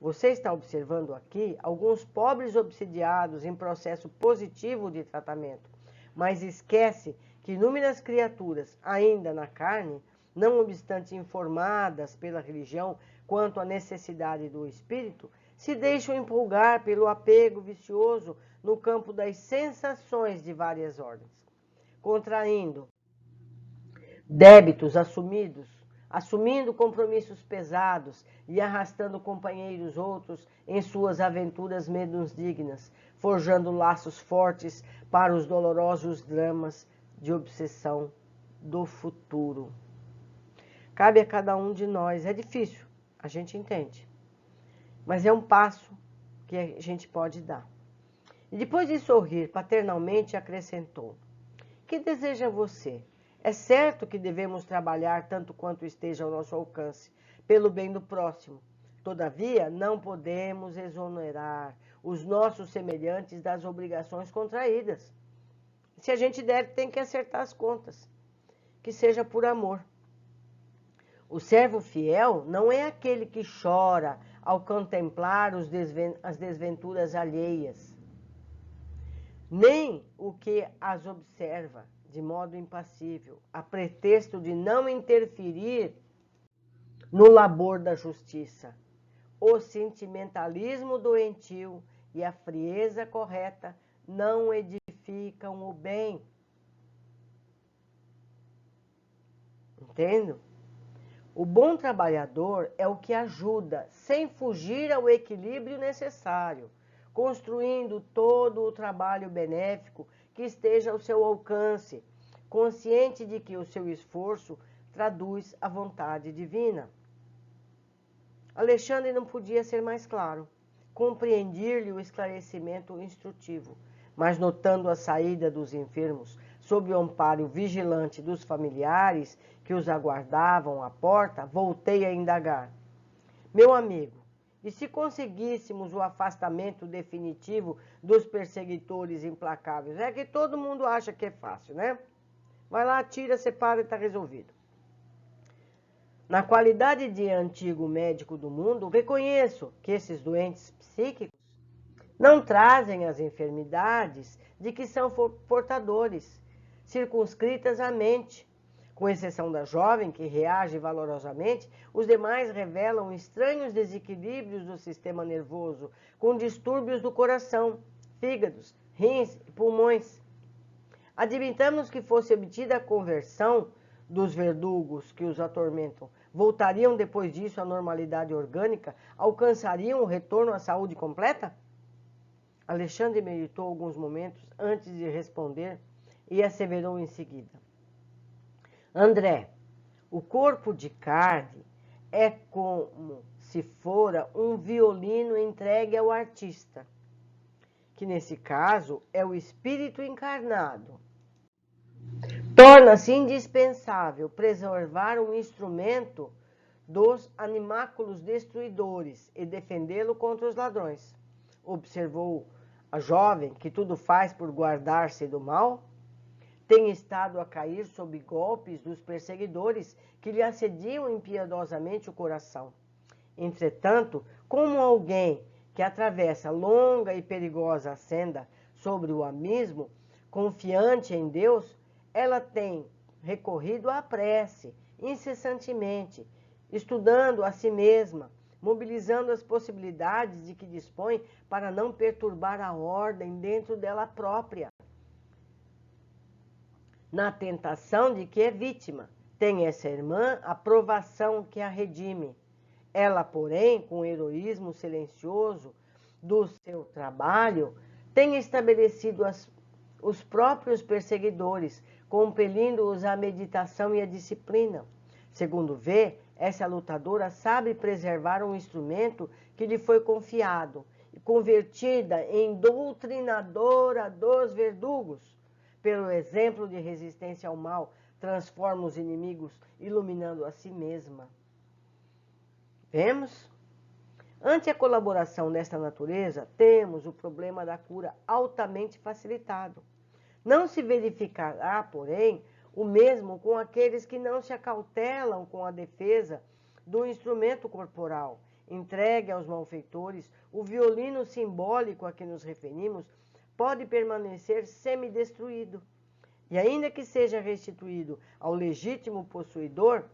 Você está observando aqui alguns pobres obsidiados em processo positivo de tratamento, mas esquece que inúmeras criaturas, ainda na carne, não obstante informadas pela religião quanto à necessidade do espírito, se deixam empolgar pelo apego vicioso no campo das sensações de várias ordens, contraindo débitos assumindo compromissos pesados e arrastando companheiros outros em suas aventuras menos dignas, forjando laços fortes para os dolorosos dramas de obsessão do futuro. Cabe a cada um de nós, é difícil, a gente entende, mas é um passo que a gente pode dar. E depois de sorrir paternalmente, acrescentou: que deseja você? É certo que devemos trabalhar tanto quanto esteja ao nosso alcance, pelo bem do próximo. Todavia, não podemos exonerar os nossos semelhantes das obrigações contraídas. Se a gente deve, tem que acertar as contas, que seja por amor. O servo fiel não é aquele que chora ao contemplar as desventuras alheias, nem o que as observa de modo impassível, a pretexto de não interferir no labor da justiça. O sentimentalismo doentio e a frieza correta não edificam o bem. Entende? O bom trabalhador é o que ajuda, sem fugir ao equilíbrio necessário, construindo todo o trabalho benéfico que esteja ao seu alcance, consciente de que o seu esforço traduz a vontade divina. Alexandre não podia ser mais claro. Compreendi-lhe o esclarecimento instrutivo, mas notando a saída dos enfermos, sob o amparo vigilante dos familiares que os aguardavam à porta, voltei a indagar: meu amigo, e se conseguíssemos o afastamento definitivo dos perseguidores implacáveis? É que todo mundo acha que é fácil, né? Vai lá, tira, separa e está resolvido. Na qualidade de antigo médico do mundo, reconheço que esses doentes psíquicos não trazem as enfermidades de que são portadores, circunscritas à mente. Com exceção da jovem, que reage valorosamente, os demais revelam estranhos desequilíbrios do sistema nervoso, com distúrbios do coração, fígados, rins e pulmões. Admitamos que fosse obtida a conversão dos verdugos que os atormentam. Voltariam depois disso à normalidade orgânica? Alcançariam o retorno à saúde completa? Alexandre meditou alguns momentos antes de responder e asseverou em seguida: André, o corpo de carne é como se fora um violino entregue ao artista, que nesse caso é o espírito encarnado. Torna-se indispensável preservar um instrumento dos animáculos destruidores e defendê-lo contra os ladrões. Observou a jovem que tudo faz por guardar-se do mal? Tem estado a cair sob golpes dos perseguidores que lhe assediam impiedosamente o coração. Entretanto, como alguém que atravessa longa e perigosa senda sobre o abismo, confiante em Deus, ela tem recorrido à prece incessantemente, estudando a si mesma, mobilizando as possibilidades de que dispõe para não perturbar a ordem dentro dela própria. Na tentação de que é vítima, tem essa irmã a provação que a redime. Ela, porém, com o heroísmo silencioso do seu trabalho, tem estabelecido os próprios perseguidores, compelindo-os à meditação e à disciplina. Segundo vê, essa lutadora sabe preservar um instrumento que lhe foi confiado, convertida em doutrinadora dos verdugos, pelo exemplo de resistência ao mal, transforma os inimigos, iluminando a si mesma. Vemos? Ante a colaboração desta natureza, temos o problema da cura altamente facilitado. Não se verificará, porém, o mesmo com aqueles que não se acautelam com a defesa do instrumento corporal. Entregue aos malfeitores, o violino simbólico a que nos referimos pode permanecer semidestruído. E ainda que seja restituído ao legítimo possuidor,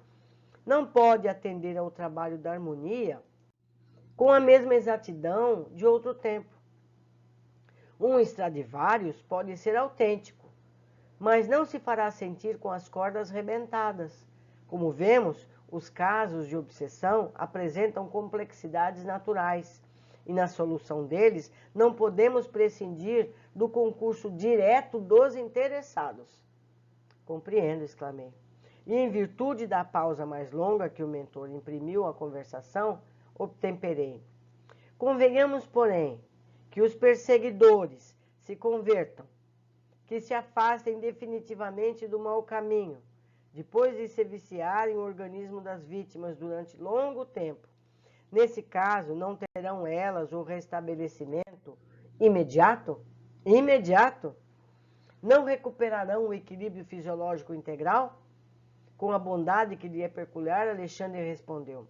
não pode atender ao trabalho da harmonia com a mesma exatidão de outro tempo. Um Stradivarius pode ser autêntico, mas não se fará sentir com as cordas rebentadas. Como vemos, os casos de obsessão apresentam complexidades naturais, e na solução deles não podemos prescindir do concurso direto dos interessados. Compreendo, exclamei. E em virtude da pausa mais longa que o mentor imprimiu à conversação, obtemperei. Convenhamos, porém, que os perseguidores se convertam, que se afastem definitivamente do mau caminho, depois de se viciarem o organismo das vítimas durante longo tempo. Nesse caso, não terão elas o restabelecimento imediato? Imediato? Não recuperarão o equilíbrio fisiológico integral? Com a bondade que lhe é peculiar, Alexandre respondeu: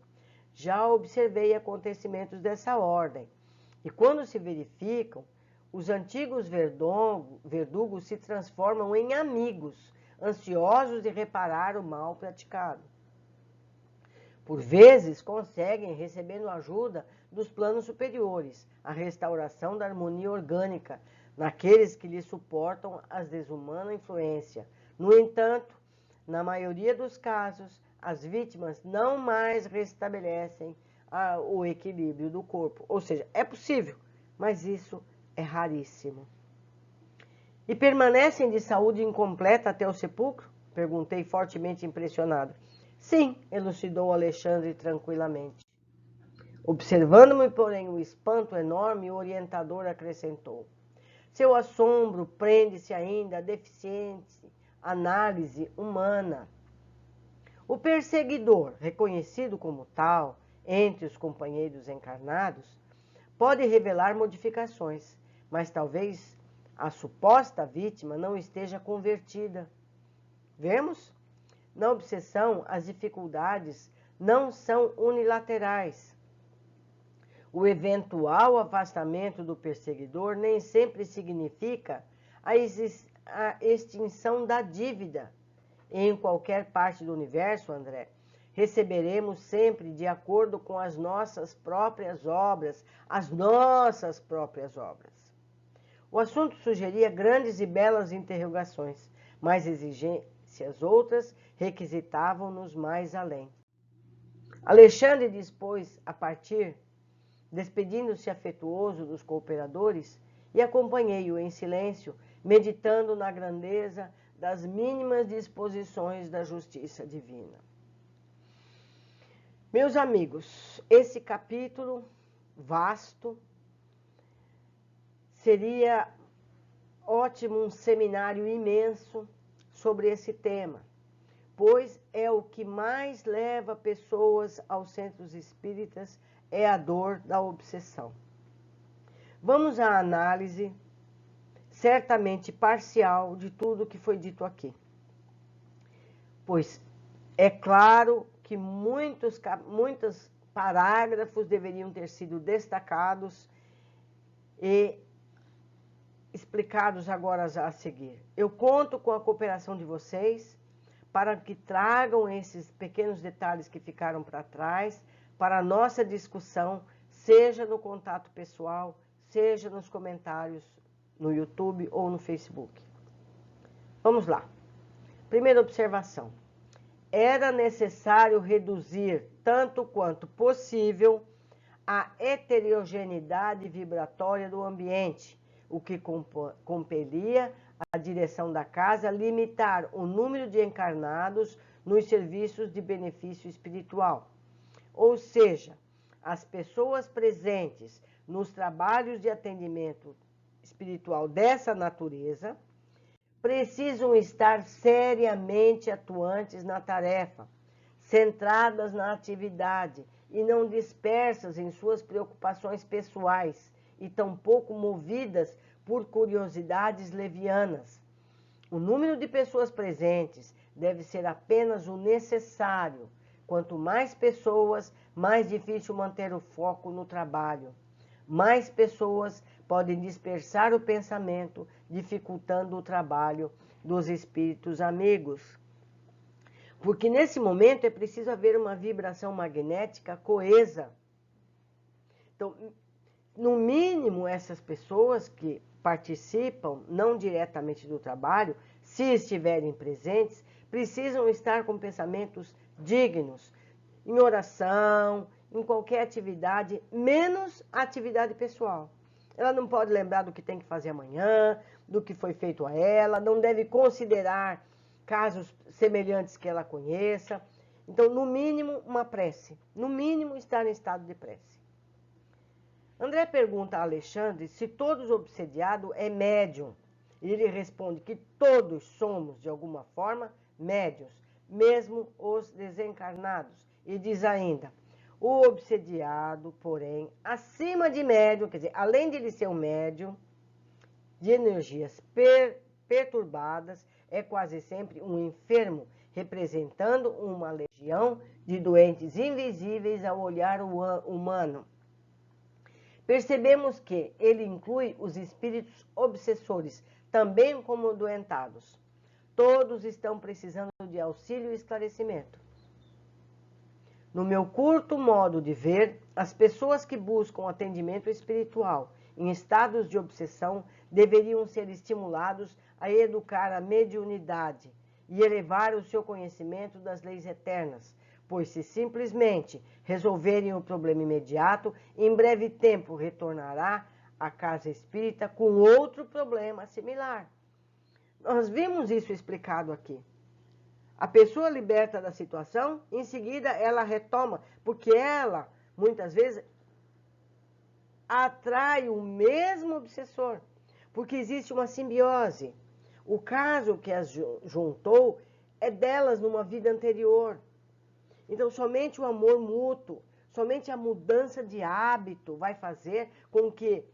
já observei acontecimentos dessa ordem, e quando se verificam, os antigos verdugos se transformam em amigos, ansiosos de reparar o mal praticado. Por vezes, conseguem, recebendo ajuda dos planos superiores, a restauração da harmonia orgânica naqueles que lhe suportam a desumana influência. No entanto, na maioria dos casos, as vítimas não mais restabelecem o equilíbrio do corpo. Ou seja, é possível, mas isso é raríssimo. E permanecem de saúde incompleta até o sepulcro? Perguntei, fortemente impressionado. Sim, elucidou Alexandre tranquilamente. Observando-me, porém, o espanto enorme, o orientador acrescentou: seu assombro prende-se ainda à deficiente análise humana. O perseguidor, reconhecido como tal entre os companheiros encarnados, pode revelar modificações, mas talvez a suposta vítima não esteja convertida. Vemos? Na obsessão, as dificuldades não são unilaterais. O eventual afastamento do perseguidor nem sempre significa a extinção da dívida. Em qualquer parte do universo, André, receberemos sempre de acordo com as nossas próprias obras, O assunto sugeria grandes e belas interrogações, mas exigências outras requisitavam-nos mais além. Alexandre dispôs a partir, despedindo-se afetuoso dos cooperadores, e acompanhei-o em silêncio, meditando na grandeza das mínimas disposições da justiça divina. Meus amigos, esse capítulo vasto seria ótimo um seminário imenso sobre esse tema, pois é o que mais leva pessoas aos centros espíritas, é a dor da obsessão. Vamos à análise, certamente parcial, de tudo que foi dito aqui. Pois é claro que muitos parágrafos deveriam ter sido destacados e explicados agora a seguir. Eu conto com a cooperação de vocês para que tragam esses pequenos detalhes que ficaram para trás para a nossa discussão, seja no contato pessoal, seja nos comentários no YouTube ou no Facebook. Vamos lá. Primeira observação. Era necessário reduzir, tanto quanto possível, a heterogeneidade vibratória do ambiente, o que compelia a direção da casa a limitar o número de encarnados nos serviços de benefício espiritual. Ou seja, as pessoas presentes nos trabalhos de atendimento espiritual dessa natureza, precisam estar seriamente atuantes na tarefa, centradas na atividade e não dispersas em suas preocupações pessoais e tampouco movidas por curiosidades levianas. O número de pessoas presentes deve ser apenas o necessário. Quanto mais pessoas, mais difícil manter o foco no trabalho. Mais pessoas podem dispersar o pensamento, dificultando o trabalho dos espíritos amigos. Porque nesse momento é preciso haver uma vibração magnética coesa. Então, no mínimo, essas pessoas que participam, não diretamente do trabalho, se estiverem presentes, precisam estar com pensamentos dignos, em oração, em qualquer atividade, menos a atividade pessoal. Ela não pode lembrar do que tem que fazer amanhã, do que foi feito a ela, não deve considerar casos semelhantes que ela conheça. Então, no mínimo, uma prece. No mínimo, estar em estado de prece. André pergunta a Alexandre se todos obsediados é médium. E ele responde que todos somos, de alguma forma, médiuns, mesmo os desencarnados. E diz ainda, o obsediado, porém, acima de médium, quer dizer, além de ele ser um médium de energias perturbadas, é quase sempre um enfermo, representando uma legião de doentes invisíveis ao olhar humano. Percebemos que ele inclui os espíritos obsessores, também como doentados. Todos estão precisando de auxílio e esclarecimento. No meu curto modo de ver, as pessoas que buscam atendimento espiritual em estados de obsessão deveriam ser estimulados a educar a mediunidade e elevar o seu conhecimento das leis eternas, pois se simplesmente resolverem o problema imediato, em breve tempo retornará à casa espírita com outro problema similar. Nós vimos isso explicado aqui. A pessoa liberta da situação, em seguida ela retoma, porque ela, muitas vezes, atrai o mesmo obsessor, porque existe uma simbiose. O caso que as juntou é delas numa vida anterior. Então, somente o amor mútuo, somente a mudança de hábito vai fazer com que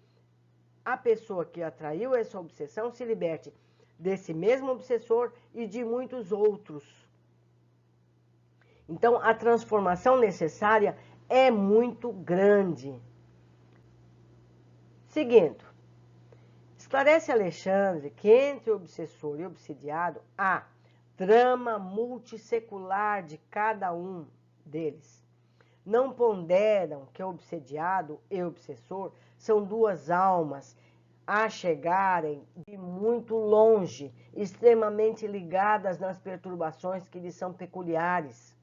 a pessoa que atraiu essa obsessão se liberte desse mesmo obsessor e de muitos outros. Então, a transformação necessária é muito grande. Seguindo, esclarece Alexandre que entre o obsessor e o obsidiado há trama multissecular de cada um deles. Não ponderam que o obsediado e o obsessor são duas almas a chegarem de muito longe, extremamente ligadas nas perturbações que lhes são peculiares.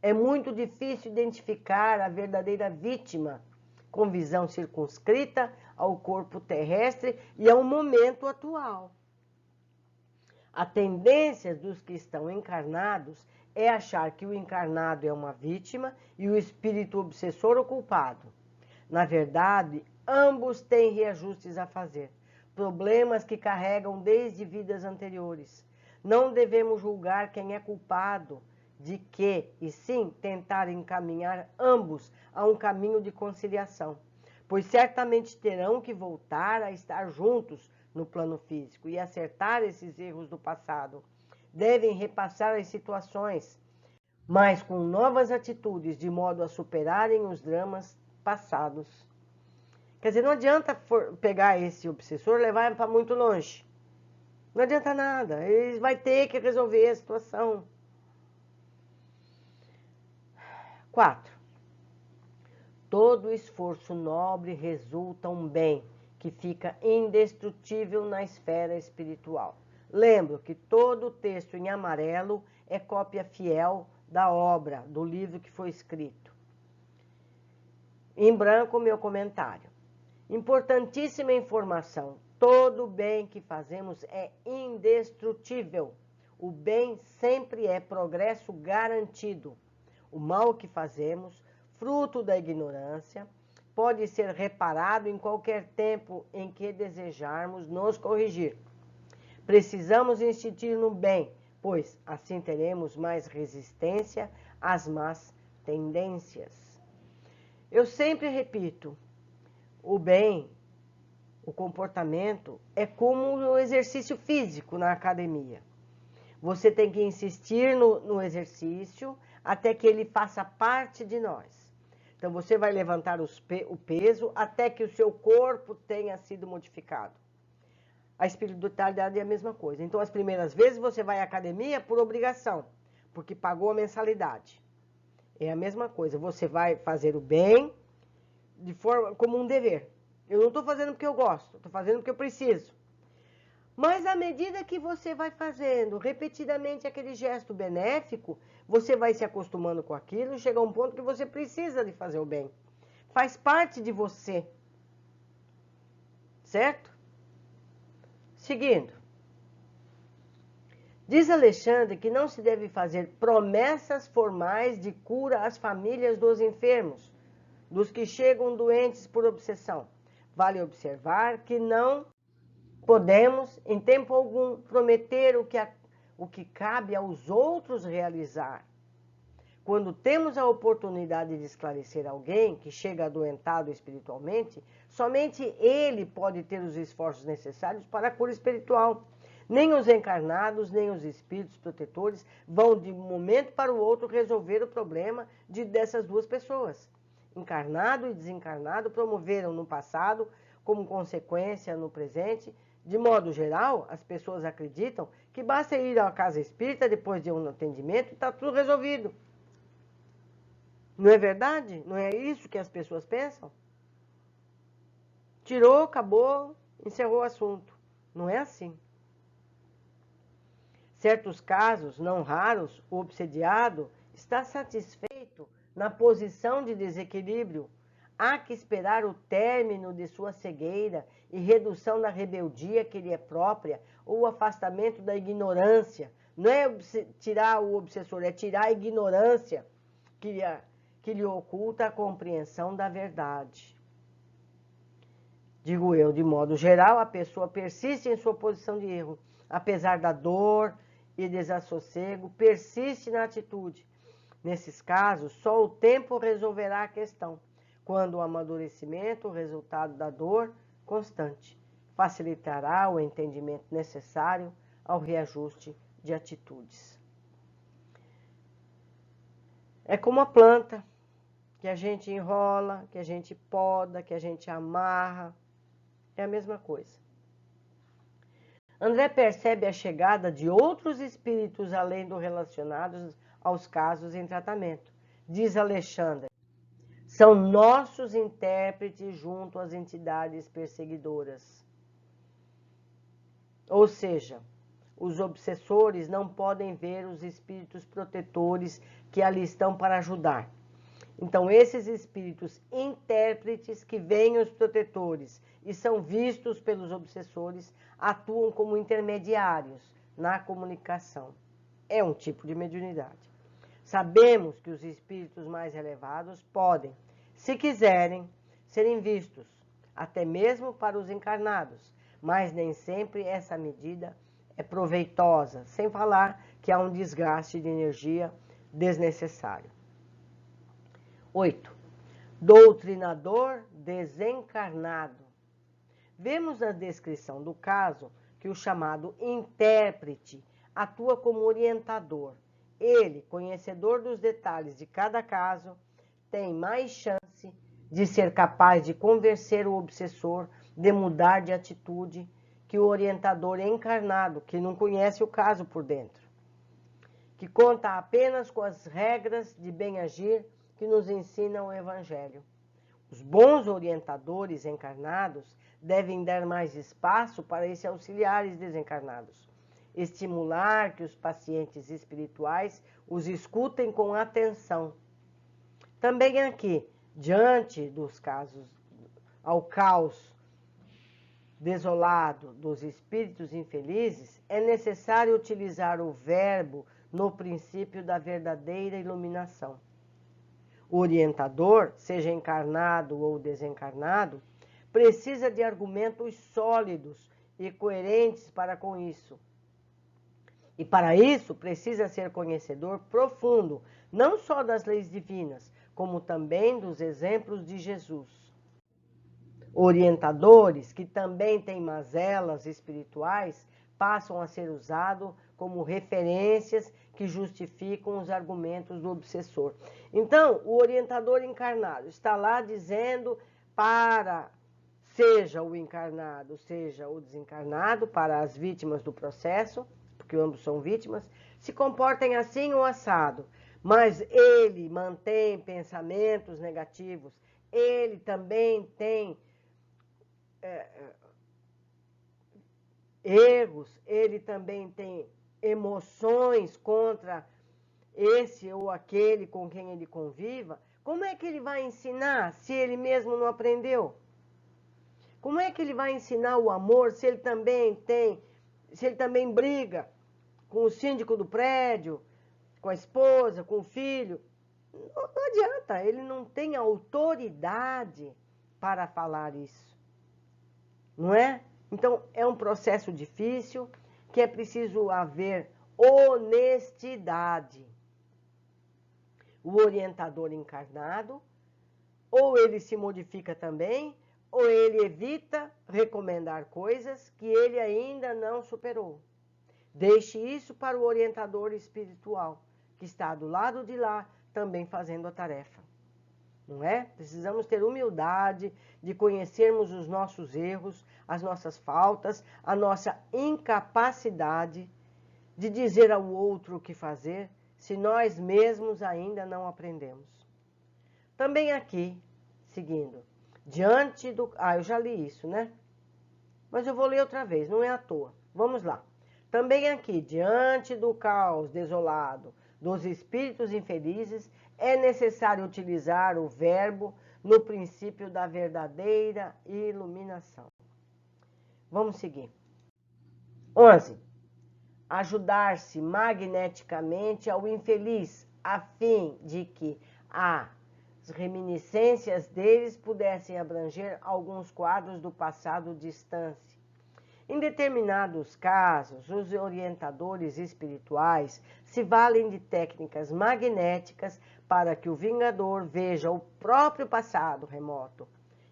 É muito difícil identificar a verdadeira vítima com visão circunscrita ao corpo terrestre e ao momento atual. A tendência dos que estão encarnados é achar que o encarnado é uma vítima e o espírito obsessor o culpado. Na verdade, ambos têm reajustes a fazer, problemas que carregam desde vidas anteriores. Não devemos julgar quem é culpado de que, e sim tentar encaminhar ambos a um caminho de conciliação, pois certamente terão que voltar a estar juntos no plano físico e acertar esses erros do passado. Devem repassar as situações, mas com novas atitudes, de modo a superarem os dramas passados. Quer dizer, não adianta pegar esse obsessor e levar ele para muito longe. Não adianta nada, ele vai ter que resolver a situação. 4. Todo esforço nobre resulta um bem que fica indestrutível na esfera espiritual. Lembro que todo o texto em amarelo é cópia fiel da obra, do livro que foi escrito. Em branco, meu comentário. Importantíssima informação. Todo bem que fazemos é indestrutível. O bem sempre é progresso garantido. O mal que fazemos, fruto da ignorância, pode ser reparado em qualquer tempo em que desejarmos nos corrigir. Precisamos insistir no bem, pois assim teremos mais resistência às más tendências. Eu sempre repito, o bem, o comportamento é como o exercício físico na academia. Você tem que insistir no exercício até que ele faça parte de nós. Então, você vai levantar o peso até que o seu corpo tenha sido modificado. A espiritualidade é a mesma coisa. Então, as primeiras vezes você vai à academia por obrigação, porque pagou a mensalidade. É a mesma coisa. Você vai fazer o bem de forma como um dever. Eu não estou fazendo porque eu gosto, estou fazendo porque eu preciso. Mas à medida que você vai fazendo repetidamente aquele gesto benéfico, você vai se acostumando com aquilo e chega a um ponto que você precisa de fazer o bem. Faz parte de você. Certo? Seguindo. Diz Alexandre que não se deve fazer promessas formais de cura às famílias dos enfermos, dos que chegam doentes por obsessão. Vale observar que não podemos, em tempo algum, prometer o que cabe aos outros realizar. Quando temos a oportunidade de esclarecer alguém que chega adoentado espiritualmente, somente ele pode ter os esforços necessários para a cura espiritual. Nem os encarnados, nem os espíritos protetores vão de um momento para o outro resolver o problema dessas duas pessoas. Encarnado e desencarnado promoveram no passado, como consequência no presente. De modo geral, as pessoas acreditam que basta ir à casa espírita depois de um atendimento e está tudo resolvido. Não é verdade? Não é isso que as pessoas pensam? Tirou, acabou, encerrou o assunto. Não é assim. Certos casos, não raros, o obsediado está satisfeito na posição de desequilíbrio. Há que esperar o término de sua cegueira e redução da rebeldia que lhe é própria, ou o afastamento da ignorância. Não é tirar o obsessor, é tirar a ignorância que lhe oculta a compreensão da verdade. Digo eu, de modo geral, a pessoa persiste em sua posição de erro, apesar da dor e desassossego, persiste na atitude. Nesses casos, só o tempo resolverá a questão, quando o amadurecimento, o resultado da dor constante, facilitará o entendimento necessário ao reajuste de atitudes. É como a planta, que a gente enrola, que a gente poda, que a gente amarra, é a mesma coisa. André percebe a chegada de outros espíritos além do relacionados aos casos em tratamento. Diz Alexandre, são nossos intérpretes junto às entidades perseguidoras. Ou seja, os obsessores não podem ver os espíritos protetores que ali estão para ajudar. Então, esses espíritos intérpretes que veem os protetores e são vistos pelos obsessores, atuam como intermediários na comunicação. É um tipo de mediunidade. Sabemos que os espíritos mais elevados podem, se quiserem, serem vistos, até mesmo para os encarnados, mas nem sempre essa medida é proveitosa, sem falar que há um desgaste de energia desnecessário. 8. Doutrinador desencarnado. Vemos na descrição do caso que o chamado intérprete atua como orientador. Ele, conhecedor dos detalhes de cada caso, tem mais chance de ser capaz de convencer o obsessor de mudar de atitude que o orientador encarnado, que não conhece o caso por dentro, que conta apenas com as regras de bem agir que nos ensina o Evangelho. Os bons orientadores encarnados devem dar mais espaço para esses auxiliares desencarnados, estimular que os pacientes espirituais os escutem com atenção. Também aqui, diante dos casos, ao caos desolado dos espíritos infelizes, é necessário utilizar o verbo no princípio da verdadeira iluminação. O orientador, seja encarnado ou desencarnado, precisa de argumentos sólidos e coerentes para com isso. E para isso precisa ser conhecedor profundo, não só das leis divinas, como também dos exemplos de Jesus. Orientadores que também têm mazelas espirituais passam a ser usados como referências que justificam os argumentos do obsessor. Então, o orientador encarnado está lá dizendo para, seja o encarnado, seja o desencarnado, para as vítimas do processo, porque ambos são vítimas, se comportem assim ou assado, mas ele mantém pensamentos negativos, ele também tem erros, ele também tem emoções contra esse ou aquele com quem ele conviva. Como é que ele vai ensinar se ele mesmo não aprendeu? Como é que ele vai ensinar o amor se ele também briga com o síndico do prédio, com a esposa, com o filho? Não adianta, ele não tem autoridade para falar isso, não é? Então, é um processo difícil, que é preciso haver honestidade. O orientador encarnado, ou ele se modifica também, ou ele evita recomendar coisas que ele ainda não superou. Deixe isso para o orientador espiritual, que está do lado de lá, também fazendo a tarefa. Não é? Precisamos ter humildade de conhecermos os nossos erros, as nossas faltas, a nossa incapacidade de dizer ao outro o que fazer, se nós mesmos ainda não aprendemos. Também aqui, seguindo, diante do... eu já li isso, né? Mas eu vou ler outra vez, não é à toa. Vamos lá. Também aqui, diante do caos desolado dos espíritos infelizes, é necessário utilizar o verbo no princípio da verdadeira iluminação. Vamos seguir. 11. Ajudar-se magneticamente ao infeliz, a fim de que as reminiscências deles pudessem abranger alguns quadros do passado distante. Em determinados casos, os orientadores espirituais se valem de técnicas magnéticas para que o vingador veja o próprio passado remoto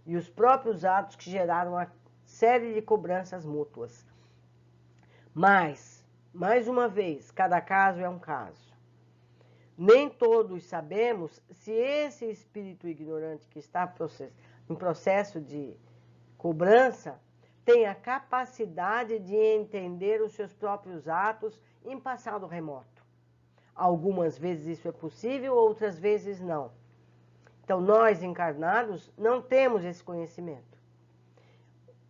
e os próprios atos que geraram a série de cobranças mútuas. Mas, mais uma vez, cada caso é um caso. Nem todos sabemos se esse espírito ignorante que está em processo de cobrança tem a capacidade de entender os seus próprios atos em passado remoto. Algumas vezes isso é possível, outras vezes não. Então, nós encarnados não temos esse conhecimento.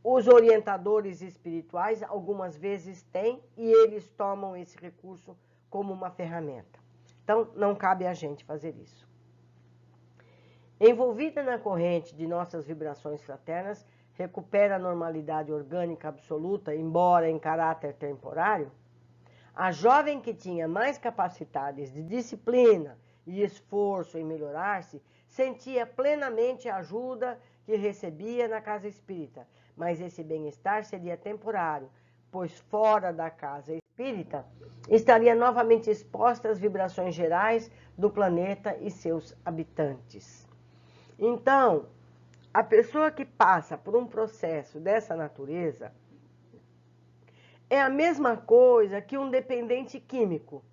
Os orientadores espirituais algumas vezes têm e eles tomam esse recurso como uma ferramenta. Então, não cabe a gente fazer isso. Envolvida na corrente de nossas vibrações fraternas, recupera a normalidade orgânica absoluta, embora em caráter temporário, a jovem que tinha mais capacidades de disciplina e esforço em melhorar-se, sentia plenamente a ajuda que recebia na casa espírita, mas esse bem-estar seria temporário, pois fora da casa espírita estaria novamente exposta às vibrações gerais do planeta e seus habitantes. Então, a pessoa que passa por um processo dessa natureza é a mesma coisa que um dependente químico.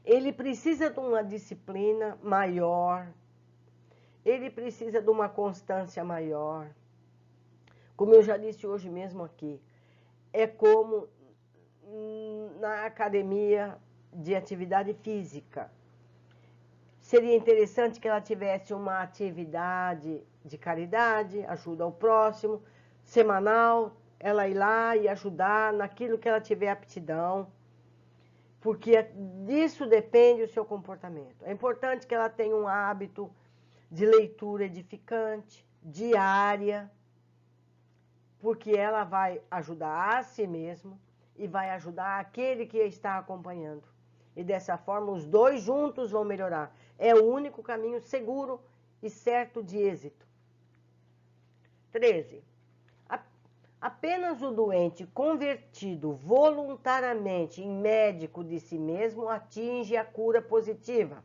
Ele precisa de uma disciplina maior, ele precisa de uma constância maior. Como eu já disse hoje mesmo aqui, é como na academia de atividade física. Seria interessante que ela tivesse uma atividade de caridade, ajuda ao próximo, semanal, ela ir lá e ajudar naquilo que ela tiver aptidão, porque disso depende o seu comportamento. É importante que ela tenha um hábito de leitura edificante, diária, porque ela vai ajudar a si mesma e vai ajudar aquele que a está acompanhando. E dessa forma os dois juntos vão melhorar. É o único caminho seguro e certo de êxito. 13. Apenas o doente convertido voluntariamente em médico de si mesmo atinge a cura positiva.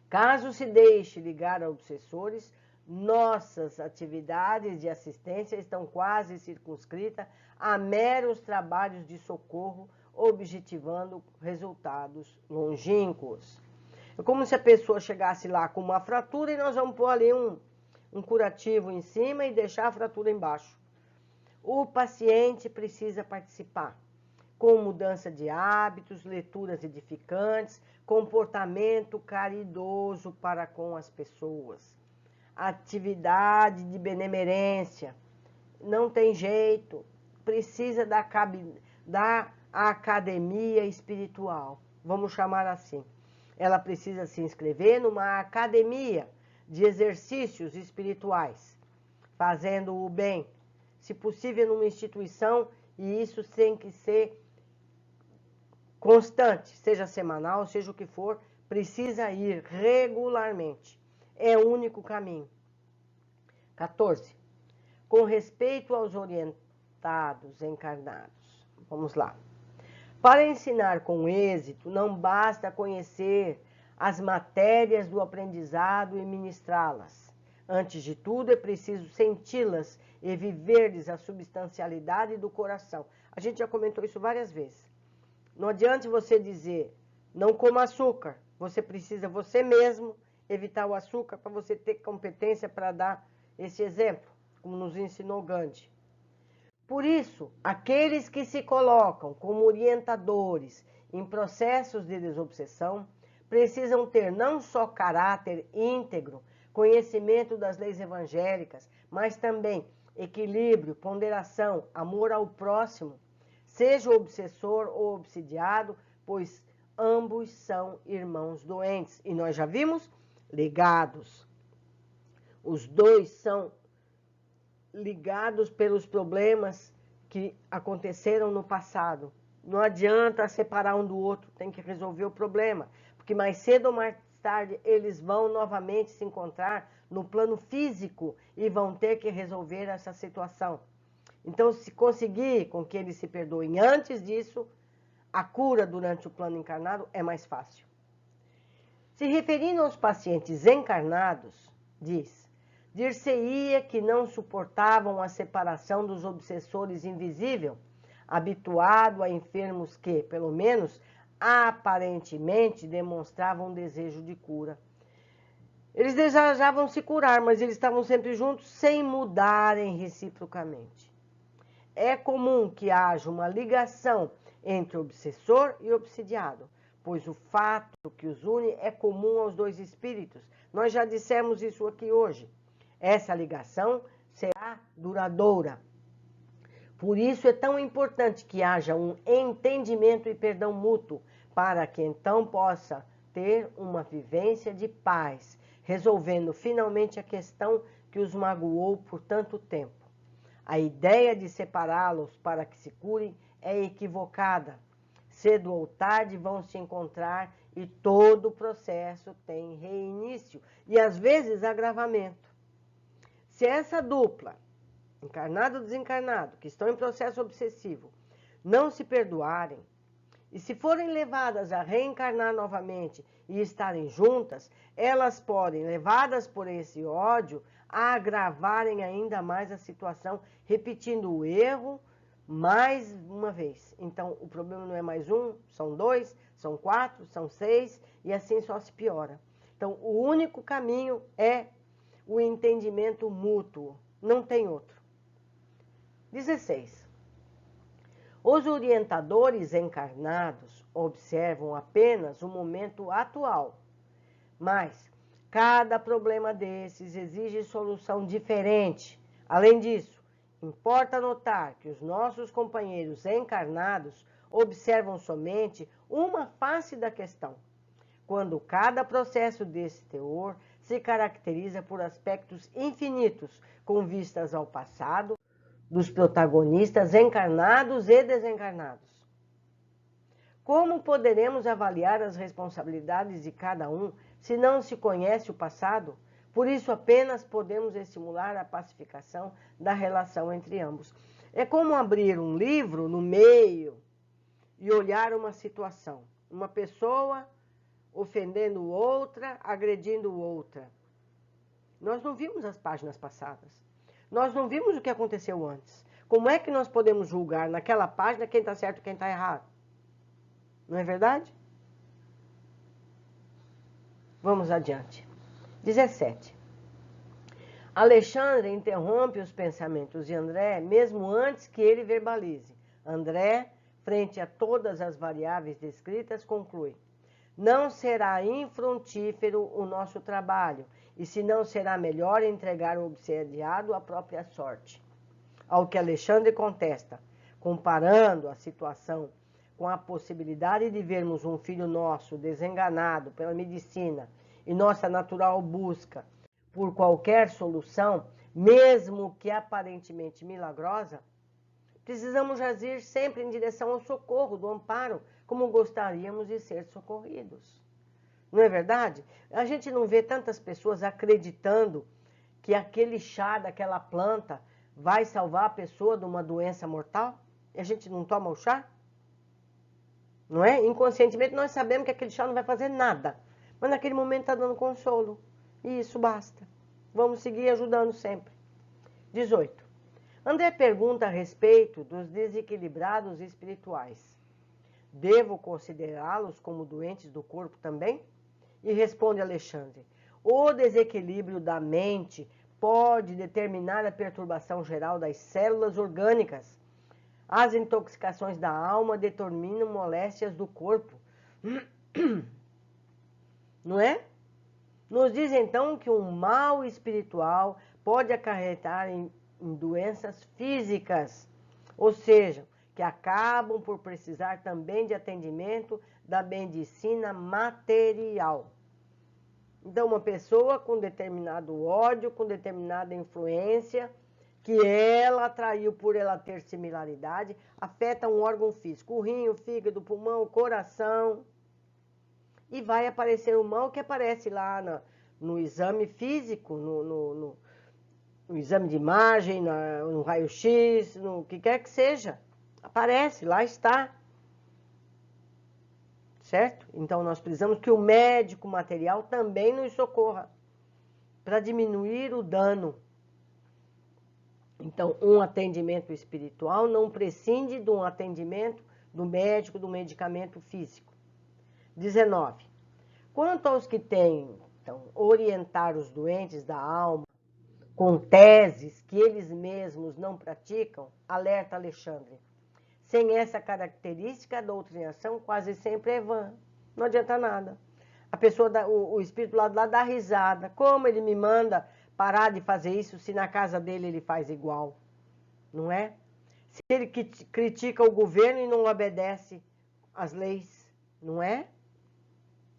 Caso se deixe ligar a obsessores, nossas atividades de assistência estão quase circunscritas a meros trabalhos de socorro, objetivando resultados longínquos. É como se a pessoa chegasse lá com uma fratura e nós vamos pôr ali um curativo em cima e deixar a fratura embaixo. O paciente precisa participar, com mudança de hábitos, leituras edificantes, comportamento caridoso para com as pessoas, atividade de benemerência. Não tem jeito, precisa da academia espiritual, vamos chamar assim. Ela precisa se inscrever numa academia de exercícios espirituais, fazendo o bem, se possível numa instituição, e isso tem que ser constante, seja semanal, seja o que for, precisa ir regularmente. É o único caminho. 14. Com respeito aos orientados encarnados. Vamos lá. Para ensinar com êxito, não basta conhecer as matérias do aprendizado e ministrá-las. Antes de tudo, é preciso senti-las e viver-lhes a substancialidade do coração. A gente já comentou isso várias vezes. Não adianta você dizer, não coma açúcar. Você precisa, você mesmo, evitar o açúcar para você ter competência para dar esse exemplo, como nos ensinou Gandhi. Por isso, aqueles que se colocam como orientadores em processos de desobsessão precisam ter não só caráter íntegro, conhecimento das leis evangélicas, mas também equilíbrio, ponderação, amor ao próximo, seja o obsessor ou obsidiado, pois ambos são irmãos doentes. E nós já vimos ligados. Os dois são ligados pelos problemas que aconteceram no passado. Não adianta separar um do outro, tem que resolver o problema, porque mais cedo ou mais tarde eles vão novamente se encontrar no plano físico e vão ter que resolver essa situação. Então, se conseguir com que eles se perdoem antes disso, a cura durante o plano encarnado é mais fácil. Se referindo aos pacientes encarnados, dir-se-ia que não suportavam a separação dos obsessores invisíveis, habituado a enfermos que, pelo menos, aparentemente demonstravam um desejo de cura. Eles desejavam se curar, mas eles estavam sempre juntos sem mudarem reciprocamente. É comum que haja uma ligação entre obsessor e obsidiado, pois o fato que os une é comum aos dois espíritos. Nós já dissemos isso aqui hoje. Essa ligação será duradoura. Por isso é tão importante que haja um entendimento e perdão mútuo, para que então possa ter uma vivência de paz, resolvendo finalmente a questão que os magoou por tanto tempo. A ideia de separá-los para que se curem é equivocada. Cedo ou tarde vão se encontrar e todo o processo tem reinício e às vezes agravamento. Se essa dupla, encarnado ou desencarnado, que estão em processo obsessivo, não se perdoarem, e se forem levadas a reencarnar novamente e estarem juntas, elas podem, levadas por esse ódio, agravarem ainda mais a situação, repetindo o erro mais uma vez. Então, o problema não é mais um, são dois, são quatro, são seis, e assim só se piora. Então, o único caminho é o entendimento mútuo, não tem outro. 16. Os orientadores encarnados observam apenas o momento atual, mas cada problema desses exige solução diferente. Além disso, importa notar que os nossos companheiros encarnados observam somente uma face da questão, quando cada processo desse teor se caracteriza por aspectos infinitos com vistas ao passado, dos protagonistas encarnados e desencarnados. Como poderemos avaliar as responsabilidades de cada um se não se conhece o passado? Por isso, apenas podemos estimular a pacificação da relação entre ambos. É como abrir um livro no meio e olhar uma situação. Uma pessoa ofendendo outra, agredindo outra. Nós não vimos as páginas passadas. Nós não vimos o que aconteceu antes. Como é que nós podemos julgar naquela página quem está certo e quem está errado? Não é verdade? Vamos adiante. 17. Alexandre interrompe os pensamentos de André, mesmo antes que ele verbalize. André, frente a todas as variáveis descritas, conclui: não será infrutífero o nosso trabalho, e se não será melhor entregar o obsediado à própria sorte. Ao que Alexandre contesta, comparando a situação com a possibilidade de vermos um filho nosso desenganado pela medicina e nossa natural busca por qualquer solução, mesmo que aparentemente milagrosa, precisamos agir sempre em direção ao socorro, do amparo, como gostaríamos de ser socorridos. Não é verdade? A gente não vê tantas pessoas acreditando que aquele chá daquela planta vai salvar a pessoa de uma doença mortal? E a gente não toma o chá? Não é? Inconscientemente nós sabemos que aquele chá não vai fazer nada, mas naquele momento está dando consolo. E isso basta. Vamos seguir ajudando sempre. 18. André pergunta a respeito dos desequilibrados espirituais. Devo considerá-los como doentes do corpo também? E responde Alexandre: o desequilíbrio da mente pode determinar a perturbação geral das células orgânicas. As intoxicações da alma determinam moléstias do corpo. Não é? Nos diz então que um mal espiritual pode acarretar em doenças físicas, ou seja, que acabam por precisar também de atendimento da medicina material. Então, uma pessoa com determinado ódio, com determinada influência, que ela atraiu por ela ter similaridade, afeta um órgão físico, o rim, o fígado, o pulmão, o coração. E vai aparecer o mal que aparece lá no exame físico, no exame de imagem, no raio-x, no que quer que seja. Aparece, lá está. Certo? Então, nós precisamos que o médico material também nos socorra para diminuir o dano. Então, um atendimento espiritual não prescinde de um atendimento do médico, do medicamento físico. 19. Quanto aos que tentam orientar os doentes da alma com teses que eles mesmos não praticam, alerta Alexandre. Sem essa característica, a doutrinação quase sempre é vã. Não adianta nada. A pessoa, o espírito lá do lado dá risada. Como ele me manda parar de fazer isso se na casa dele ele faz igual? Não é? Se ele critica o governo e não obedece às leis, não é?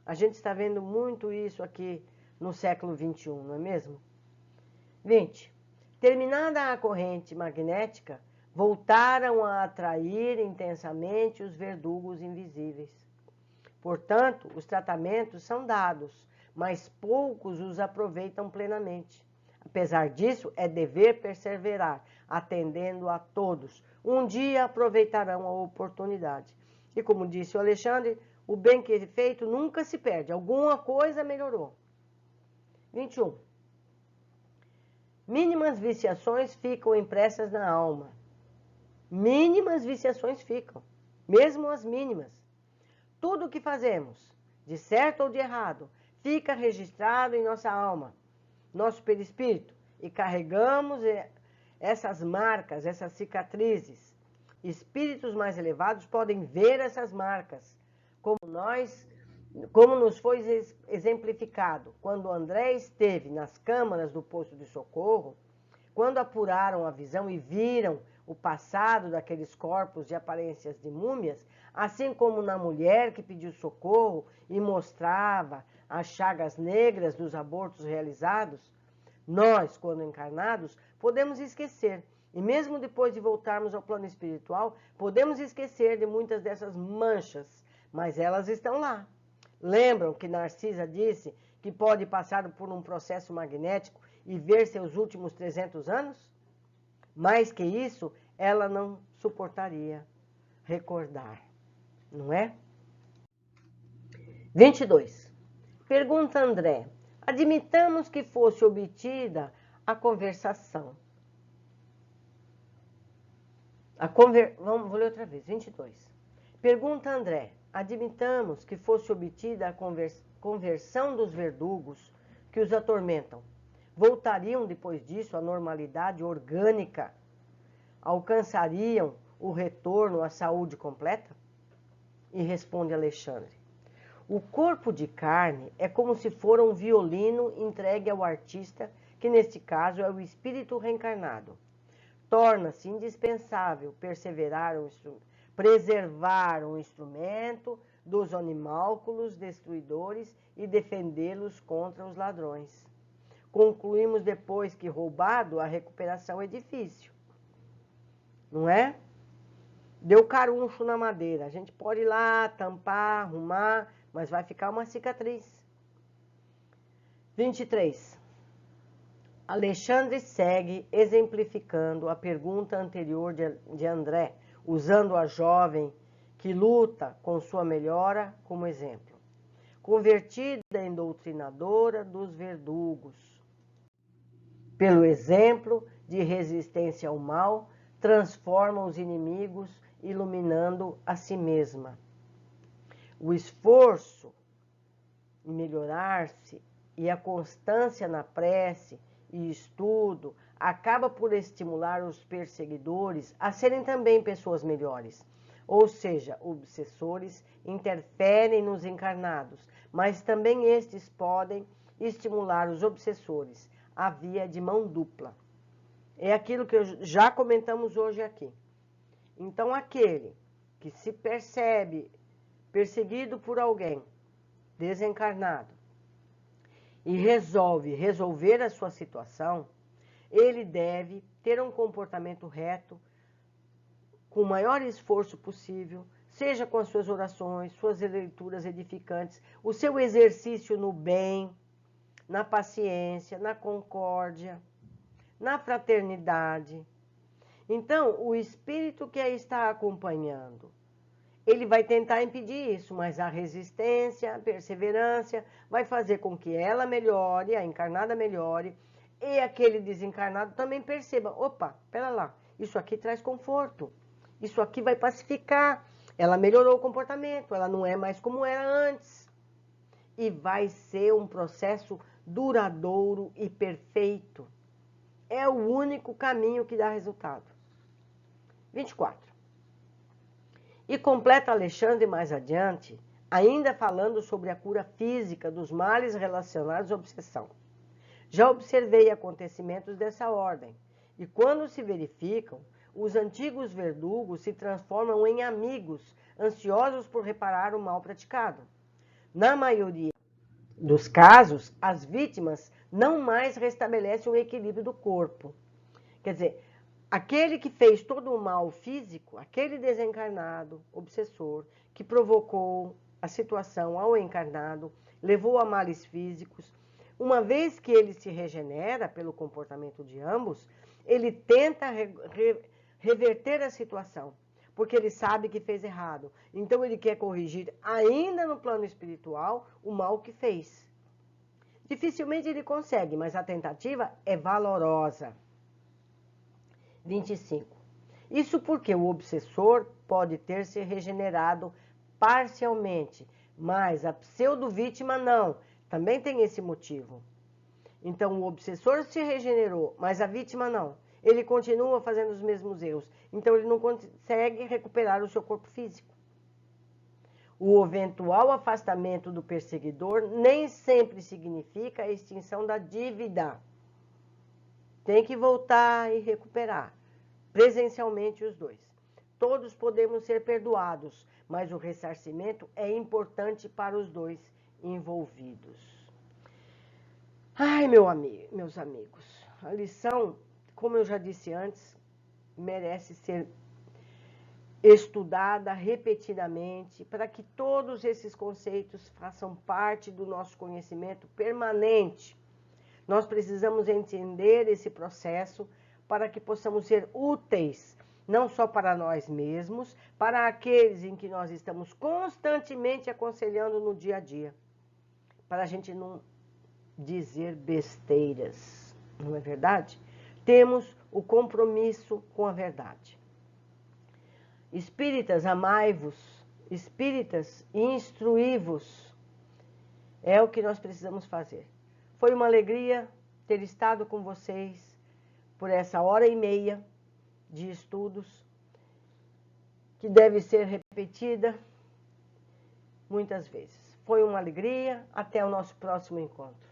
A gente está vendo muito isso aqui no século XXI, não é mesmo? 20. Terminada a corrente magnética, voltaram a atrair intensamente os verdugos invisíveis. Portanto, os tratamentos são dados, mas poucos os aproveitam plenamente. Apesar disso, é dever perseverar, atendendo a todos. Um dia aproveitarão a oportunidade. E como disse o Alexandre, o bem que é feito nunca se perde. Alguma coisa melhorou. 21. Mínimas viciações ficam impressas na alma. Mínimas viciações ficam, mesmo as mínimas. Tudo o que fazemos, de certo ou de errado, fica registrado em nossa alma, nosso perispírito, e carregamos essas marcas, essas cicatrizes. Espíritos mais elevados podem ver essas marcas, como nos foi exemplificado quando André esteve nas câmaras do posto de socorro, quando apuraram a visão e viram o passado daqueles corpos de aparências de múmias, assim como na mulher que pediu socorro e mostrava as chagas negras dos abortos realizados, nós, quando encarnados, podemos esquecer. E mesmo depois de voltarmos ao plano espiritual, podemos esquecer de muitas dessas manchas, mas elas estão lá. Lembram que Narcisa disse que pode passar por um processo magnético e ver seus últimos 300 anos? Mais que isso, ela não suportaria recordar, não é? 22. Pergunta André. Admitamos que fosse obtida a conversação. Vou ler outra vez, 22. Pergunta André. Admitamos que fosse obtida a conversão dos verdugos que os atormentam. Voltariam depois disso à normalidade orgânica? Alcançariam o retorno à saúde completa? E responde Alexandre. O corpo de carne é como se fora um violino entregue ao artista, que neste caso é o espírito reencarnado. Torna-se indispensável preservar um instrumento dos animálculos destruidores e defendê-los contra os ladrões. Concluímos depois que, roubado, a recuperação é difícil. Não é? Deu caruncho na madeira. A gente pode ir lá, tampar, arrumar, mas vai ficar uma cicatriz. 23. Alexandre segue exemplificando a pergunta anterior de André, usando a jovem que luta com sua melhora como exemplo. Convertida em doutrinadora dos verdugos. Pelo exemplo de resistência ao mal, transforma os inimigos, iluminando a si mesma. O esforço em melhorar-se e a constância na prece e estudo acaba por estimular os perseguidores a serem também pessoas melhores. Ou seja, obsessores interferem nos encarnados, mas também estes podem estimular os obsessores, a via de mão dupla. É aquilo que já comentamos hoje aqui. Então, aquele que se percebe perseguido por alguém desencarnado e resolver a sua situação, ele deve ter um comportamento reto, com o maior esforço possível, seja com as suas orações, suas leituras edificantes, o seu exercício no bem, na paciência, na concórdia, na fraternidade. Então, o espírito que a está acompanhando, ele vai tentar impedir isso, mas a resistência, a perseverança vai fazer com que ela melhore, a encarnada melhore, e aquele desencarnado também perceba, opa, pera lá, isso aqui traz conforto, isso aqui vai pacificar, ela melhorou o comportamento, ela não é mais como era antes. E vai ser um processo duradouro e perfeito. É o único caminho que dá resultado. 24. E completa Alexandre mais adiante, ainda falando sobre a cura física dos males relacionados à obsessão. Já observei acontecimentos dessa ordem, e quando se verificam, os antigos verdugos se transformam em amigos, ansiosos por reparar o mal praticado. Na maioria dos casos, as vítimas não mais restabelecem o equilíbrio do corpo. Quer dizer, aquele que fez todo o mal físico, aquele desencarnado, obsessor, que provocou a situação ao encarnado, levou a males físicos, uma vez que ele se regenera pelo comportamento de ambos, ele tenta reverter a situação, porque ele sabe que fez errado. Então ele quer corrigir ainda no plano espiritual o mal que fez. Dificilmente ele consegue, mas a tentativa é valorosa. 25. Isso porque o obsessor pode ter se regenerado parcialmente, mas a pseudo-vítima não. Também tem esse motivo. Então, o obsessor se regenerou, mas a vítima não. Ele continua fazendo os mesmos erros. Então, ele não consegue recuperar o seu corpo físico. O eventual afastamento do perseguidor nem sempre significa a extinção da dívida. Tem que voltar e recuperar, presencialmente os dois. Todos podemos ser perdoados, mas o ressarcimento é importante para os dois envolvidos. Ai, meus amigos, a lição, como eu já disse antes, merece ser estudada repetidamente, para que todos esses conceitos façam parte do nosso conhecimento permanente. Nós precisamos entender esse processo para que possamos ser úteis, não só para nós mesmos, para aqueles em que nós estamos constantemente aconselhando no dia a dia, para a gente não dizer besteiras, não é verdade? Temos o compromisso com a verdade. Espíritas, amai-vos. Espíritas, instruí-vos. É o que nós precisamos fazer. Foi uma alegria ter estado com vocês por essa hora e meia de estudos, que deve ser repetida muitas vezes. Foi uma alegria. Até o nosso próximo encontro.